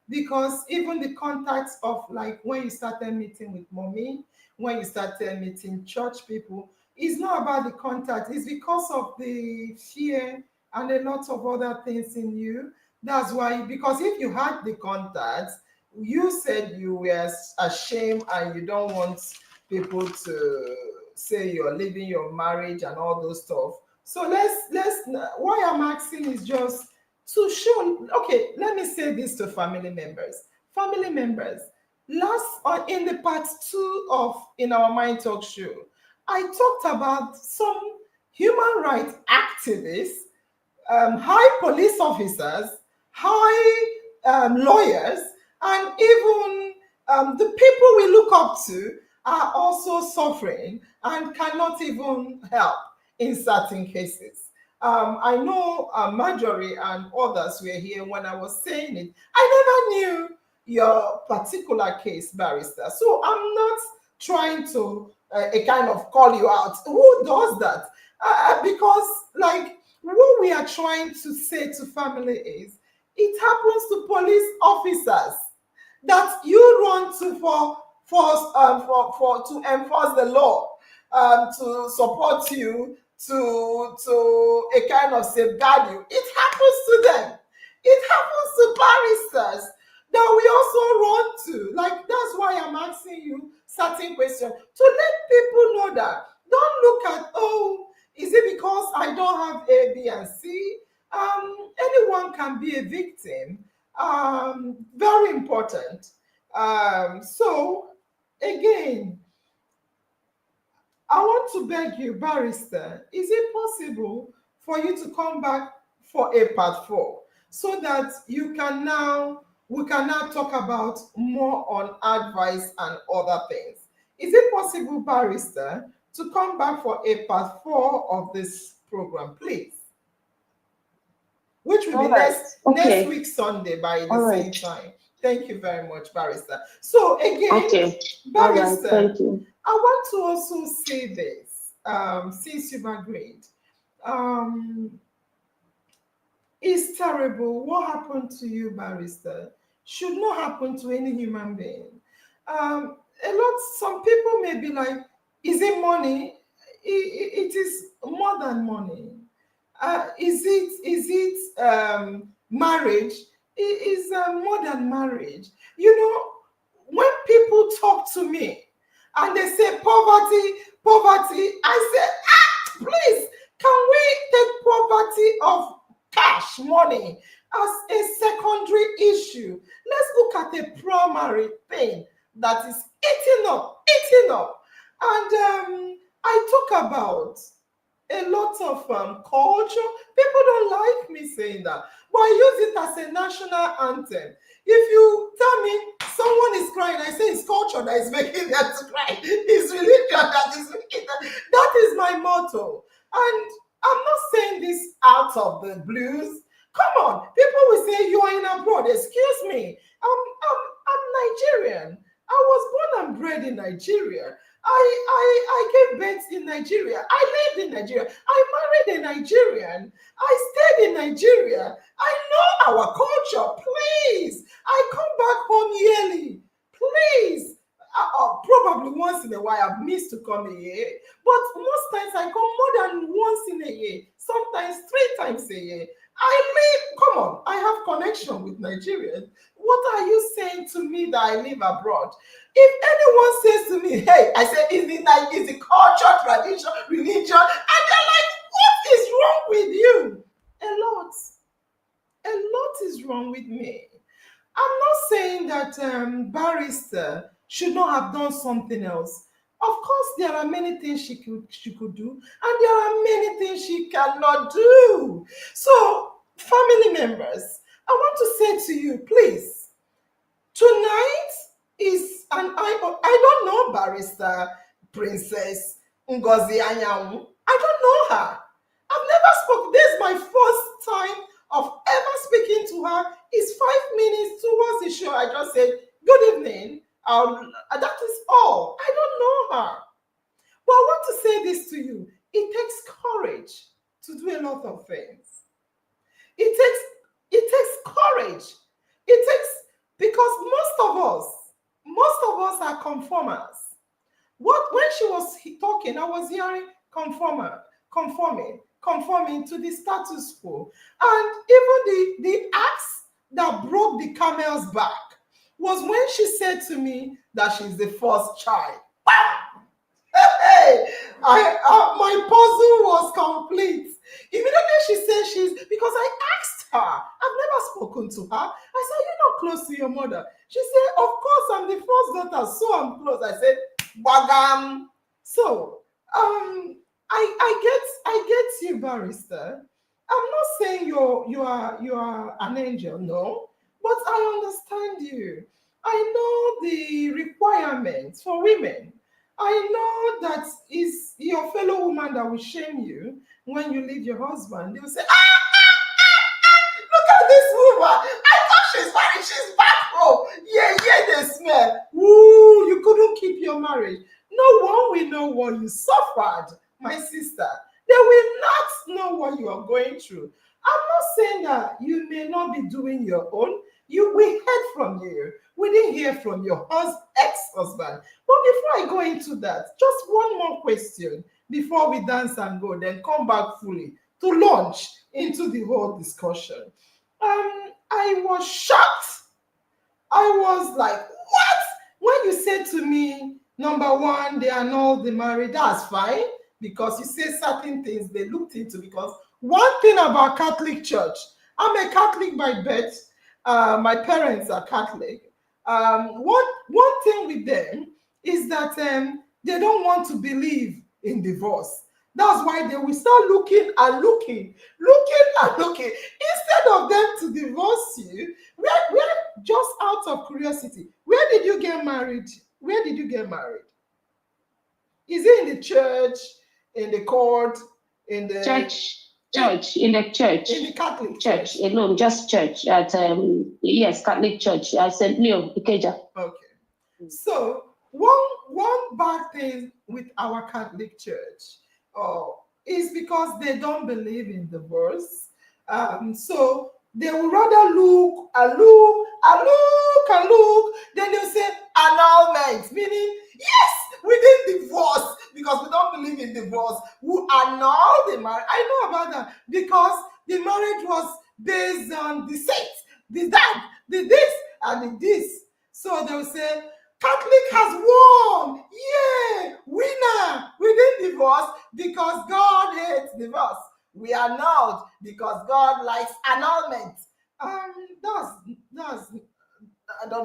Because even the contacts of, like, when you started meeting with mommy, when you started meeting church people, it's not about the contact. It's because of the fear and a lot of other things in you. That's why, because if you had the contacts, you said you were ashamed and you don't want people to say you're leaving your marriage and all those stuff. So let's why I'm asking is just to show. Okay, let me say this to family members. Family members, in the part 2 of In Our Mind Talk Show, I talked about some human rights activists, high police officers, high lawyers, and even the people we look up to are also suffering and cannot even help in certain cases. I know Marjorie and others were here when I was saying it. I never knew your particular case, barrister. So I'm not trying to kind of call you out. Who does that? Because, like, what we are trying to say to family is, it happens to police officers that you run to to enforce the law, to support you, to a kind of safeguard you. It happens to them. It happens to barristers that we also run to. Like, that's why I'm asking you certain questions, to let people know that. Don't look at, is it because I don't have A, B, and C? Anyone can be a victim. Very important. So again, I want to beg you, barrister, is it possible for you to come back for a part 4 so that we can now talk about more on advice and other things? Is it possible, barrister, to come back for a part 4 of this program, please? Which will be next week Sunday by the same time. Thank you very much, barrister. So again, barrister, thank you. I want to also say this. since you've agreed, it's terrible. What happened to you, barrister, should not happen to any human being. Some people may be like, is it money? It is more than money. Is it marriage? It is more than marriage. You know, when people talk to me and they say poverty, poverty, I say, please, can we take poverty of cash money as a secondary issue? Let's look at a primary thing that is eating up. And I talk about a lot of culture. People don't like me saying that, but I use it as a national anthem. If you tell me someone is crying, I say it's culture that is making them to cry. It's religion that is making them. That is my motto. And I'm not saying this out of the blues. Come on, people will say you are in abroad. Excuse me, I'm Nigerian. I was born and bred in Nigeria. I gave birth in Nigeria. I lived in Nigeria. I married a Nigerian. I stayed in Nigeria. I know our culture. Please, I come back home yearly. Please. Probably once in a while I've missed to come a year, but most times I come more than once in a year, sometimes 3 times a year. I live, come on, I have connection with Nigerians. What are you saying to me that I live abroad? If anyone says to me, hey, I say, is it culture, tradition, religion? And they're like, what is wrong with you? A lot is wrong with me. I'm not saying that barrister should not have done something else. Of course, there are many things she could do, and there are many things she cannot do. So, family members, I want to say to you, please, tonight is I don't know barrister Princess Ngozi Anyanwu. I don't know her. I've never spoken. This is my first time of ever speaking to her. It's 5 minutes towards the show. I just said, good evening. That is all. I don't know her. But I want to say this to you. It takes courage to do a lot of things. It takes courage. Because most of us are conformers. When she was talking, I was hearing conforming to the status quo. And even the axe that broke the camel's back was when she said to me that she's the first child. Hey, my puzzle was complete. Immediately she said because I asked her, I've never spoken to her. I said, you're not close to your mother. She said, of course, I'm the first daughter, so I'm close. I said, bagam. So, I get you, barrister. I'm not saying you are an angel, no, but I understand you. I know the requirements for women. I know that is your fellow woman that will shame you when you leave your husband. They will say, look at this woman. I thought she's married. She's back home. Yeah, they smell. Ooh, you couldn't keep your marriage. No one will know what you suffered, my sister. They will not know what you are going through. I'm not saying that you may not be doing your own. We heard from you. We didn't hear from your ex-husband. But before I go into that, just one more question before we dance and go, then come back fully to launch into the whole discussion. I was shocked. I was like, what? When you said to me, number one, they annul the marriage, that's fine, because you say certain things they looked into. Because one thing about Catholic Church, I'm a Catholic by birth. My parents are Catholic. One thing with them is that they don't want to believe in divorce. That's why they will start looking. Instead of them to divorce you, we're just out of curiosity. Where did you get married? Is it in the church, in the court, in the church, in the church, in the Catholic church alone, just church at yes, Catholic Church at St. Leo, Ikeja. Okay. So one bad thing with our Catholic Church is because they don't believe in divorce. So they would rather look and look and look and look. Then they'll say annulment, meaning yes, we did divorce because we don't believe in divorce. We annul the marriage. I know about that because the marriage was based on the sex, the that, the this, and the this. So they'll say Catholic has won. Yeah, winner. We didn't divorce because God hates divorce. We annulled because God likes annulment. That's I don't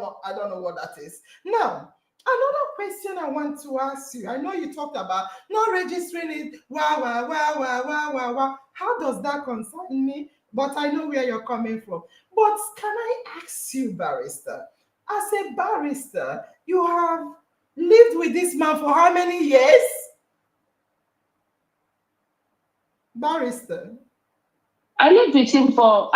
know what that is. Now, another question I want to ask you. I know you talked about not registering it. Wow, wow, wow, wow, wow, wow, wow. How does that concern me? But I know where you're coming from. But can I ask you, barrister? As a barrister, you have lived with this man for how many years? Barrister. I lived with him for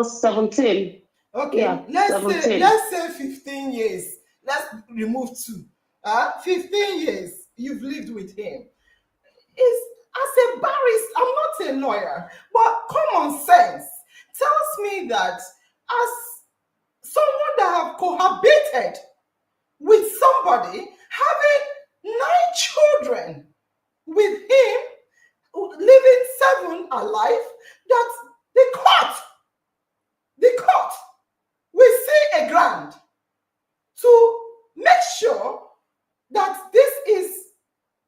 17. Okay, Yeah, let's 17. say 15 years. Let's remove 2. 15 years you've lived with him. Is as a barrister, I'm not a lawyer, but common sense tells me that as someone that have cohabited with somebody, having 9 children with him, living 7 alive, that the court will see a ground to make sure that this is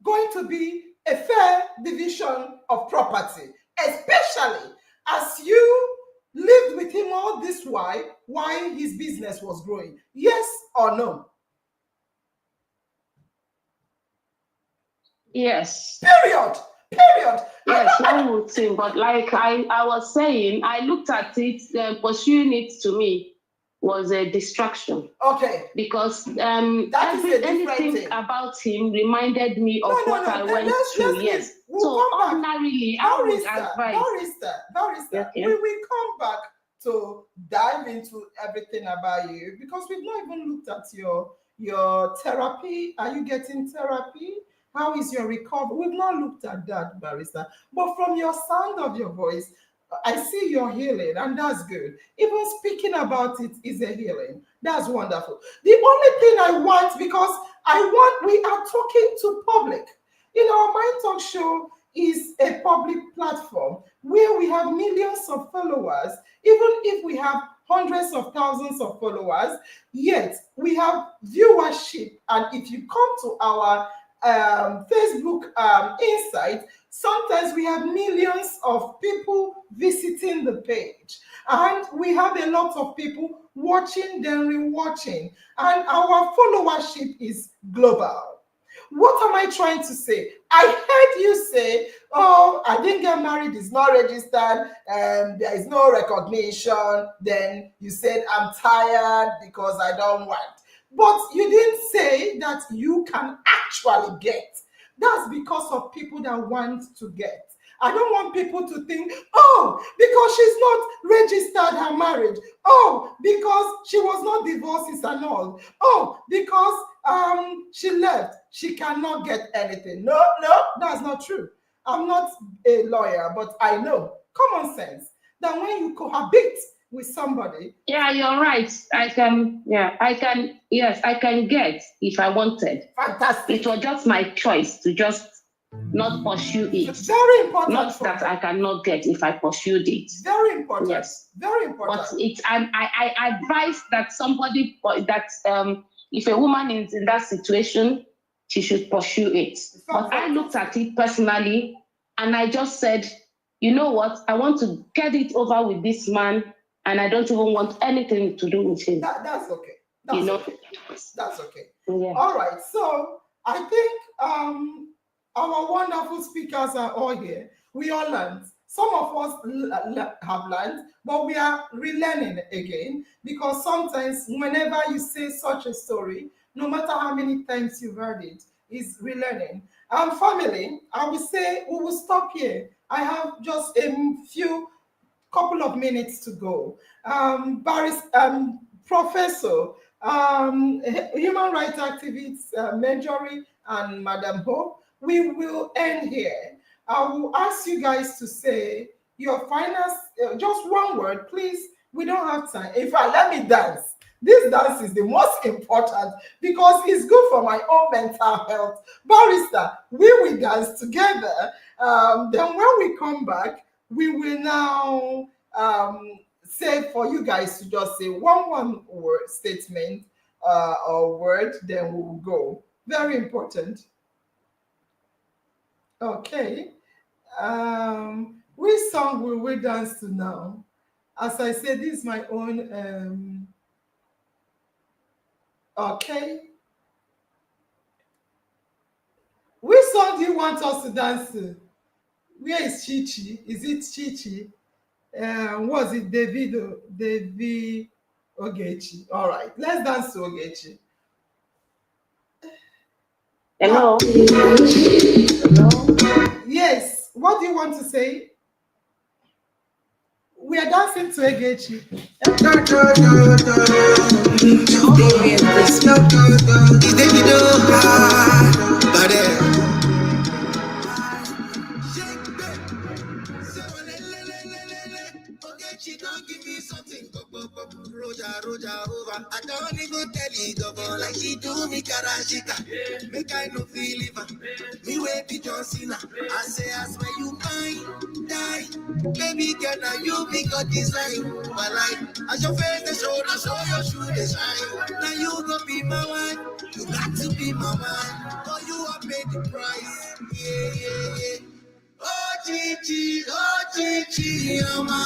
going to be a fair division of property, especially as you lived with him all this while his business was growing. Yes or no? Yes. Period. Yes, one would think, but like I was saying, I looked at it, pursuing it to me was a distraction. Okay. Because that is a different anything thing about him reminded me of what I went through. Yes. So ordinarily, I would advise. Barrister, Okay. we will come back to dive into everything about you because we've not even looked at your therapy. Are you getting therapy? How is your recovery? We've not looked at that, barrister. But from your sound of your voice, I see you're healing, and that's good. Even speaking about it is a healing. That's wonderful. The only thing I want, because we are talking to public. You know, my talk show is a public platform where we have millions of followers. Even if we have hundreds of thousands of followers, yet we have viewership. And if you come to our Facebook insight, sometimes we have millions of people visiting the page, and we have a lot of people watching, then rewatching, and our followership is global. What am I trying to say? I heard you say, oh, I didn't get married, it's not registered, there is no recognition. Then you said, I'm tired because I don't want. But you didn't say that you can actually get. That's because of people that want to get. I don't want people to think, oh, because she's not registered her marriage. Oh, because she was not divorced and all. Oh, because she left, she cannot get anything. No, that's not true. I'm not a lawyer, but I know common sense that when you cohabit with somebody. Yeah, you're right. I can get if I wanted. Fantastic. It was just my choice to just not pursue it. Very important. Not that I cannot get if I pursued it. Very important. Yes. Very important. But I advise that somebody if a woman is in that situation, she should pursue it. But I looked at it personally and I just said, you know what? I want to get it over with this man, and I don't even want anything to do with him. That's okay. Okay. That's okay. Yeah. All right. So I think our wonderful speakers are all here. We all learned. Some of us have learned, but we are relearning again, because sometimes whenever you say such a story, no matter how many times you've heard it, is relearning. Family, I will say we will stop here. I have just a couple of minutes to go. Professor, human rights activist, Marjorie and Madam Hope, we will end here. I will ask you guys to say your final, just one word, please. We don't have time. In fact, let me dance. This dance is the most important because it's good for my own mental health. Barrister, we will dance together. Then when we come back, we will now say for you guys to just say one word statement or word, then we will go. Very important. Okay. Which song will we dance to now? As I said, this is my own. Okay. Which song do you want us to dance to? Where is Chichi? Is it Chichi? Was it Davido? David Ogechi. All right, let's dance to Ogechi. Hello. Hello. Yes. What do you want to say? We are dancing to Ogechi. She don't give me something, Roja over. I don't even tell you, double like she do me karashika. Make I no feel it, me way be John Cena. I say I swear you mine, die. Baby girl, now you be God design. But like, as your face the show, now show your shoe the shine. Now you gonna be my wife, you got to be my man. For you I paid the price, yeah. Oh Gigi, oh my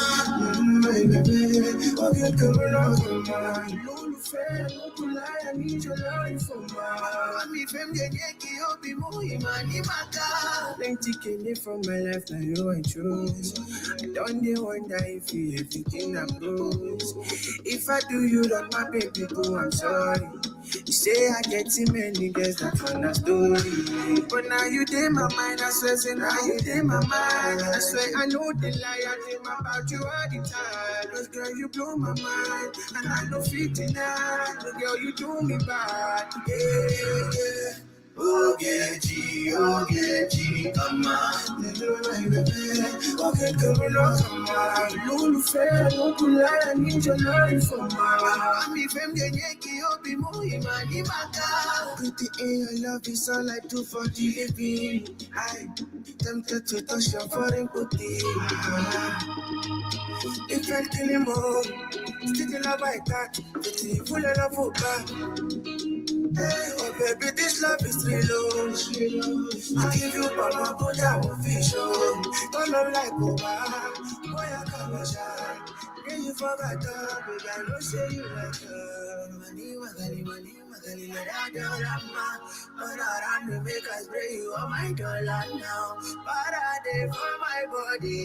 baby, oh good girl, oh my. Lulu no kulaya, I need your love for my. I'm from the Yankee, oh be moving, money, maka. Plenty came from my life, now you I choose. I don't wonder if you everything I bruise. If I do you wrong, my baby boo, I'm sorry. You say I get too many girls that fun a story. But now you did my mind, I swear, say now you did my mind. I swear I know the lie, I think about you all the time. Cause girl, you blow my mind, and I know 59. But girl, you do me bad, yeah. Ogechi, come on. Okay, come on. Lulu fair, no kulaya, I need your love for my. I'm from the Yankee, oh, be moving, money, maka. Pretty in your love is all I do for the living. I tempted to touch your foreign booty. If I kill him all, still love like that. It's full of love. Oh baby, this love is real. I give you all my good, I will fish. Don't look like Oba, boy, I can't shine. Then you forgot baby, I don't say you like her. Money, let out your lama. But I run to make us pray you on my dollar now. But I did for my body,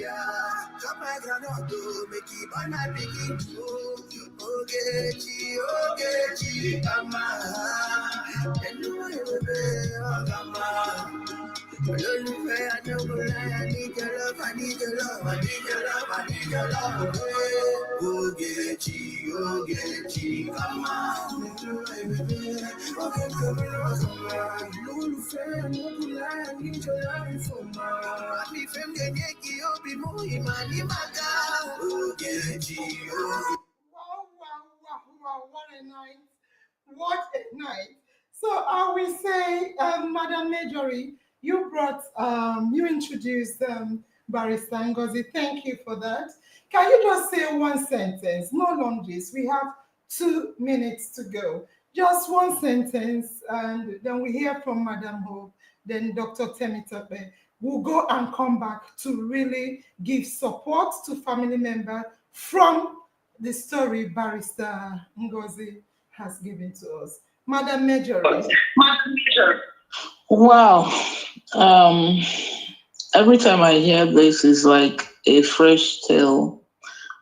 yeah. Come my granite to make it on my begin to. Ogechi, come on. And you will be, come on. Olólùfẹ́ Adébọ̀lá, I need your love, I need your love, I need your love, I need your love. Ogechi, come on. Okay, come on. Olólùfẹ́ Adébọ̀lá, I need your love for my. Àbí fẹ́mi ẹ̀yẹ́kì ó bí mú ìmọ̀ ní màkà. Ogechi. Wow, what a night. What a night. So I will say, Madam Majorie, you introduced Barrister Ngozi. Thank you for that. Can you just say one sentence? No long this. We have 2 minutes to go. Just one sentence, and then we hear from Madam Hope, then Dr. Temitope. We'll go and come back to really give support to family members from the story Barrister Ngozi has given to us. Madam Major. Wow. Every time I hear this, is like a fresh tale.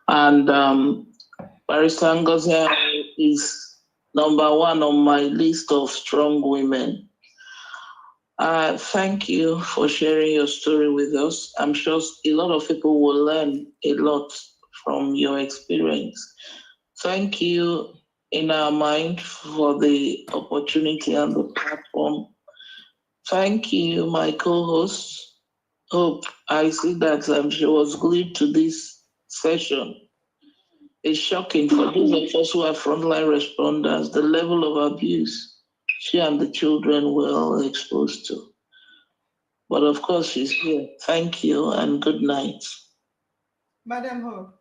And Barrister Ngozi is number 1 on my list of strong women. Thank you for sharing your story with us. I'm sure a lot of people will learn a lot from your experience. Thank you in our mind for the opportunity and the platform Thank you, my co-host. Hope I see that she was glued to this session. It's shocking for those of us who are frontline responders, the level of abuse she and the children were all exposed to. But of course, she's here. Thank you and good night. Madam Hope.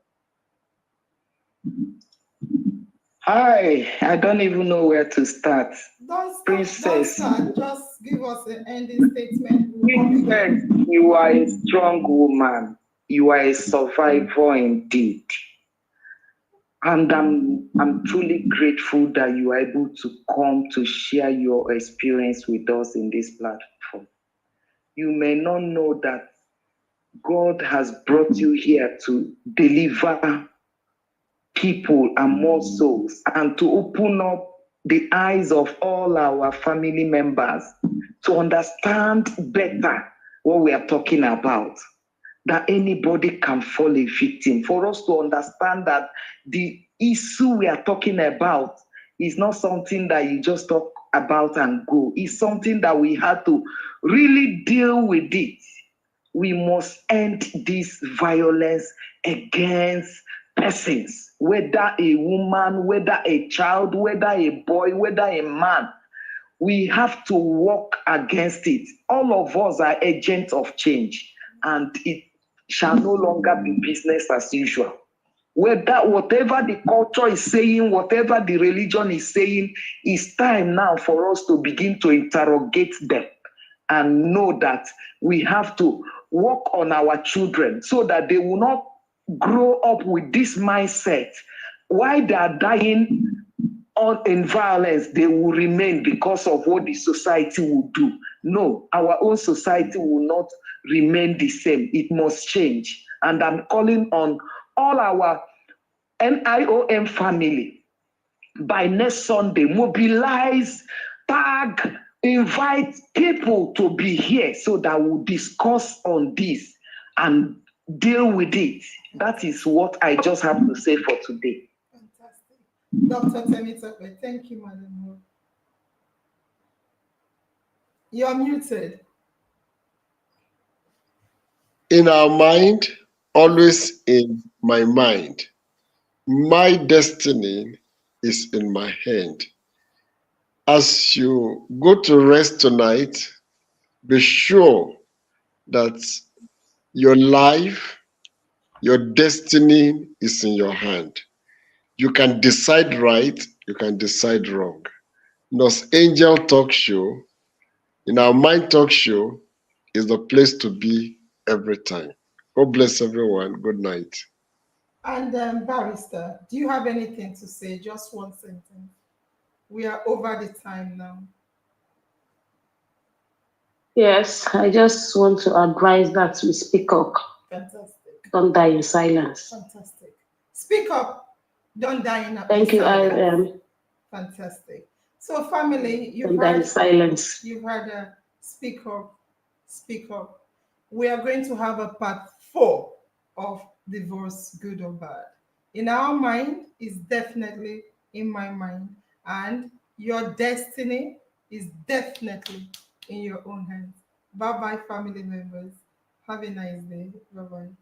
Hi, I don't even know where to start. Don't Princess, start. Just give us an ending statement. We'll come Princess, again. you are a strong woman. You are a survivor indeed. And I'm truly grateful that you are able to come to share your experience with us in this platform. You may not know that God has brought you here to deliver people and more souls and to open up the eyes of all our family members to understand better what we are talking about. That anybody can fall a victim. For us to understand that the issue we are talking about is not something that you just talk about and go. It's something that we have to really deal with it. We must end this violence against persons, whether a woman, whether a child, whether a boy, whether a man. We have to work against it. All of us are agents of change, and it shall no longer be business as usual. Whatever the culture is saying, whatever the religion is saying, it's time now for us to begin to interrogate them and know that we have to work on our children so that they will not grow up with this mindset. While they are dying in violence, they will remain because of what the society will do. No, our own society will not remain the same. It must change. And I'm calling on all our NIOM family, by next Sunday, mobilize, tag, invite people to be here so that we'll discuss on this and deal with it. That is what I just have to say for today. Fantastic. Dr. Temitope, thank you, Madam Hope. You're muted. In our mind, always in my mind. My destiny is in my hand. As you go to rest tonight, be sure that your life, your destiny is in your hand. You can decide right, you can decide wrong. NurseAngel Talk Show, in our mind talk show, is the place to be every time. God bless everyone. Good night. And Barrister, do you have anything to say? Just one sentence. We are over the time now. Yes, I just want to advise that we speak up. Fantastic. Don't die in silence. Fantastic. Speak up. Don't die in Thank you, silence. Fantastic. So, family, don't die in silence. You've heard speak up, speak up. We are going to have a part 4 of divorce, good or bad. In our mind is definitely in my mind, and your destiny is definitely in your own hands. Bye bye, family members. Have a nice day. Bye bye.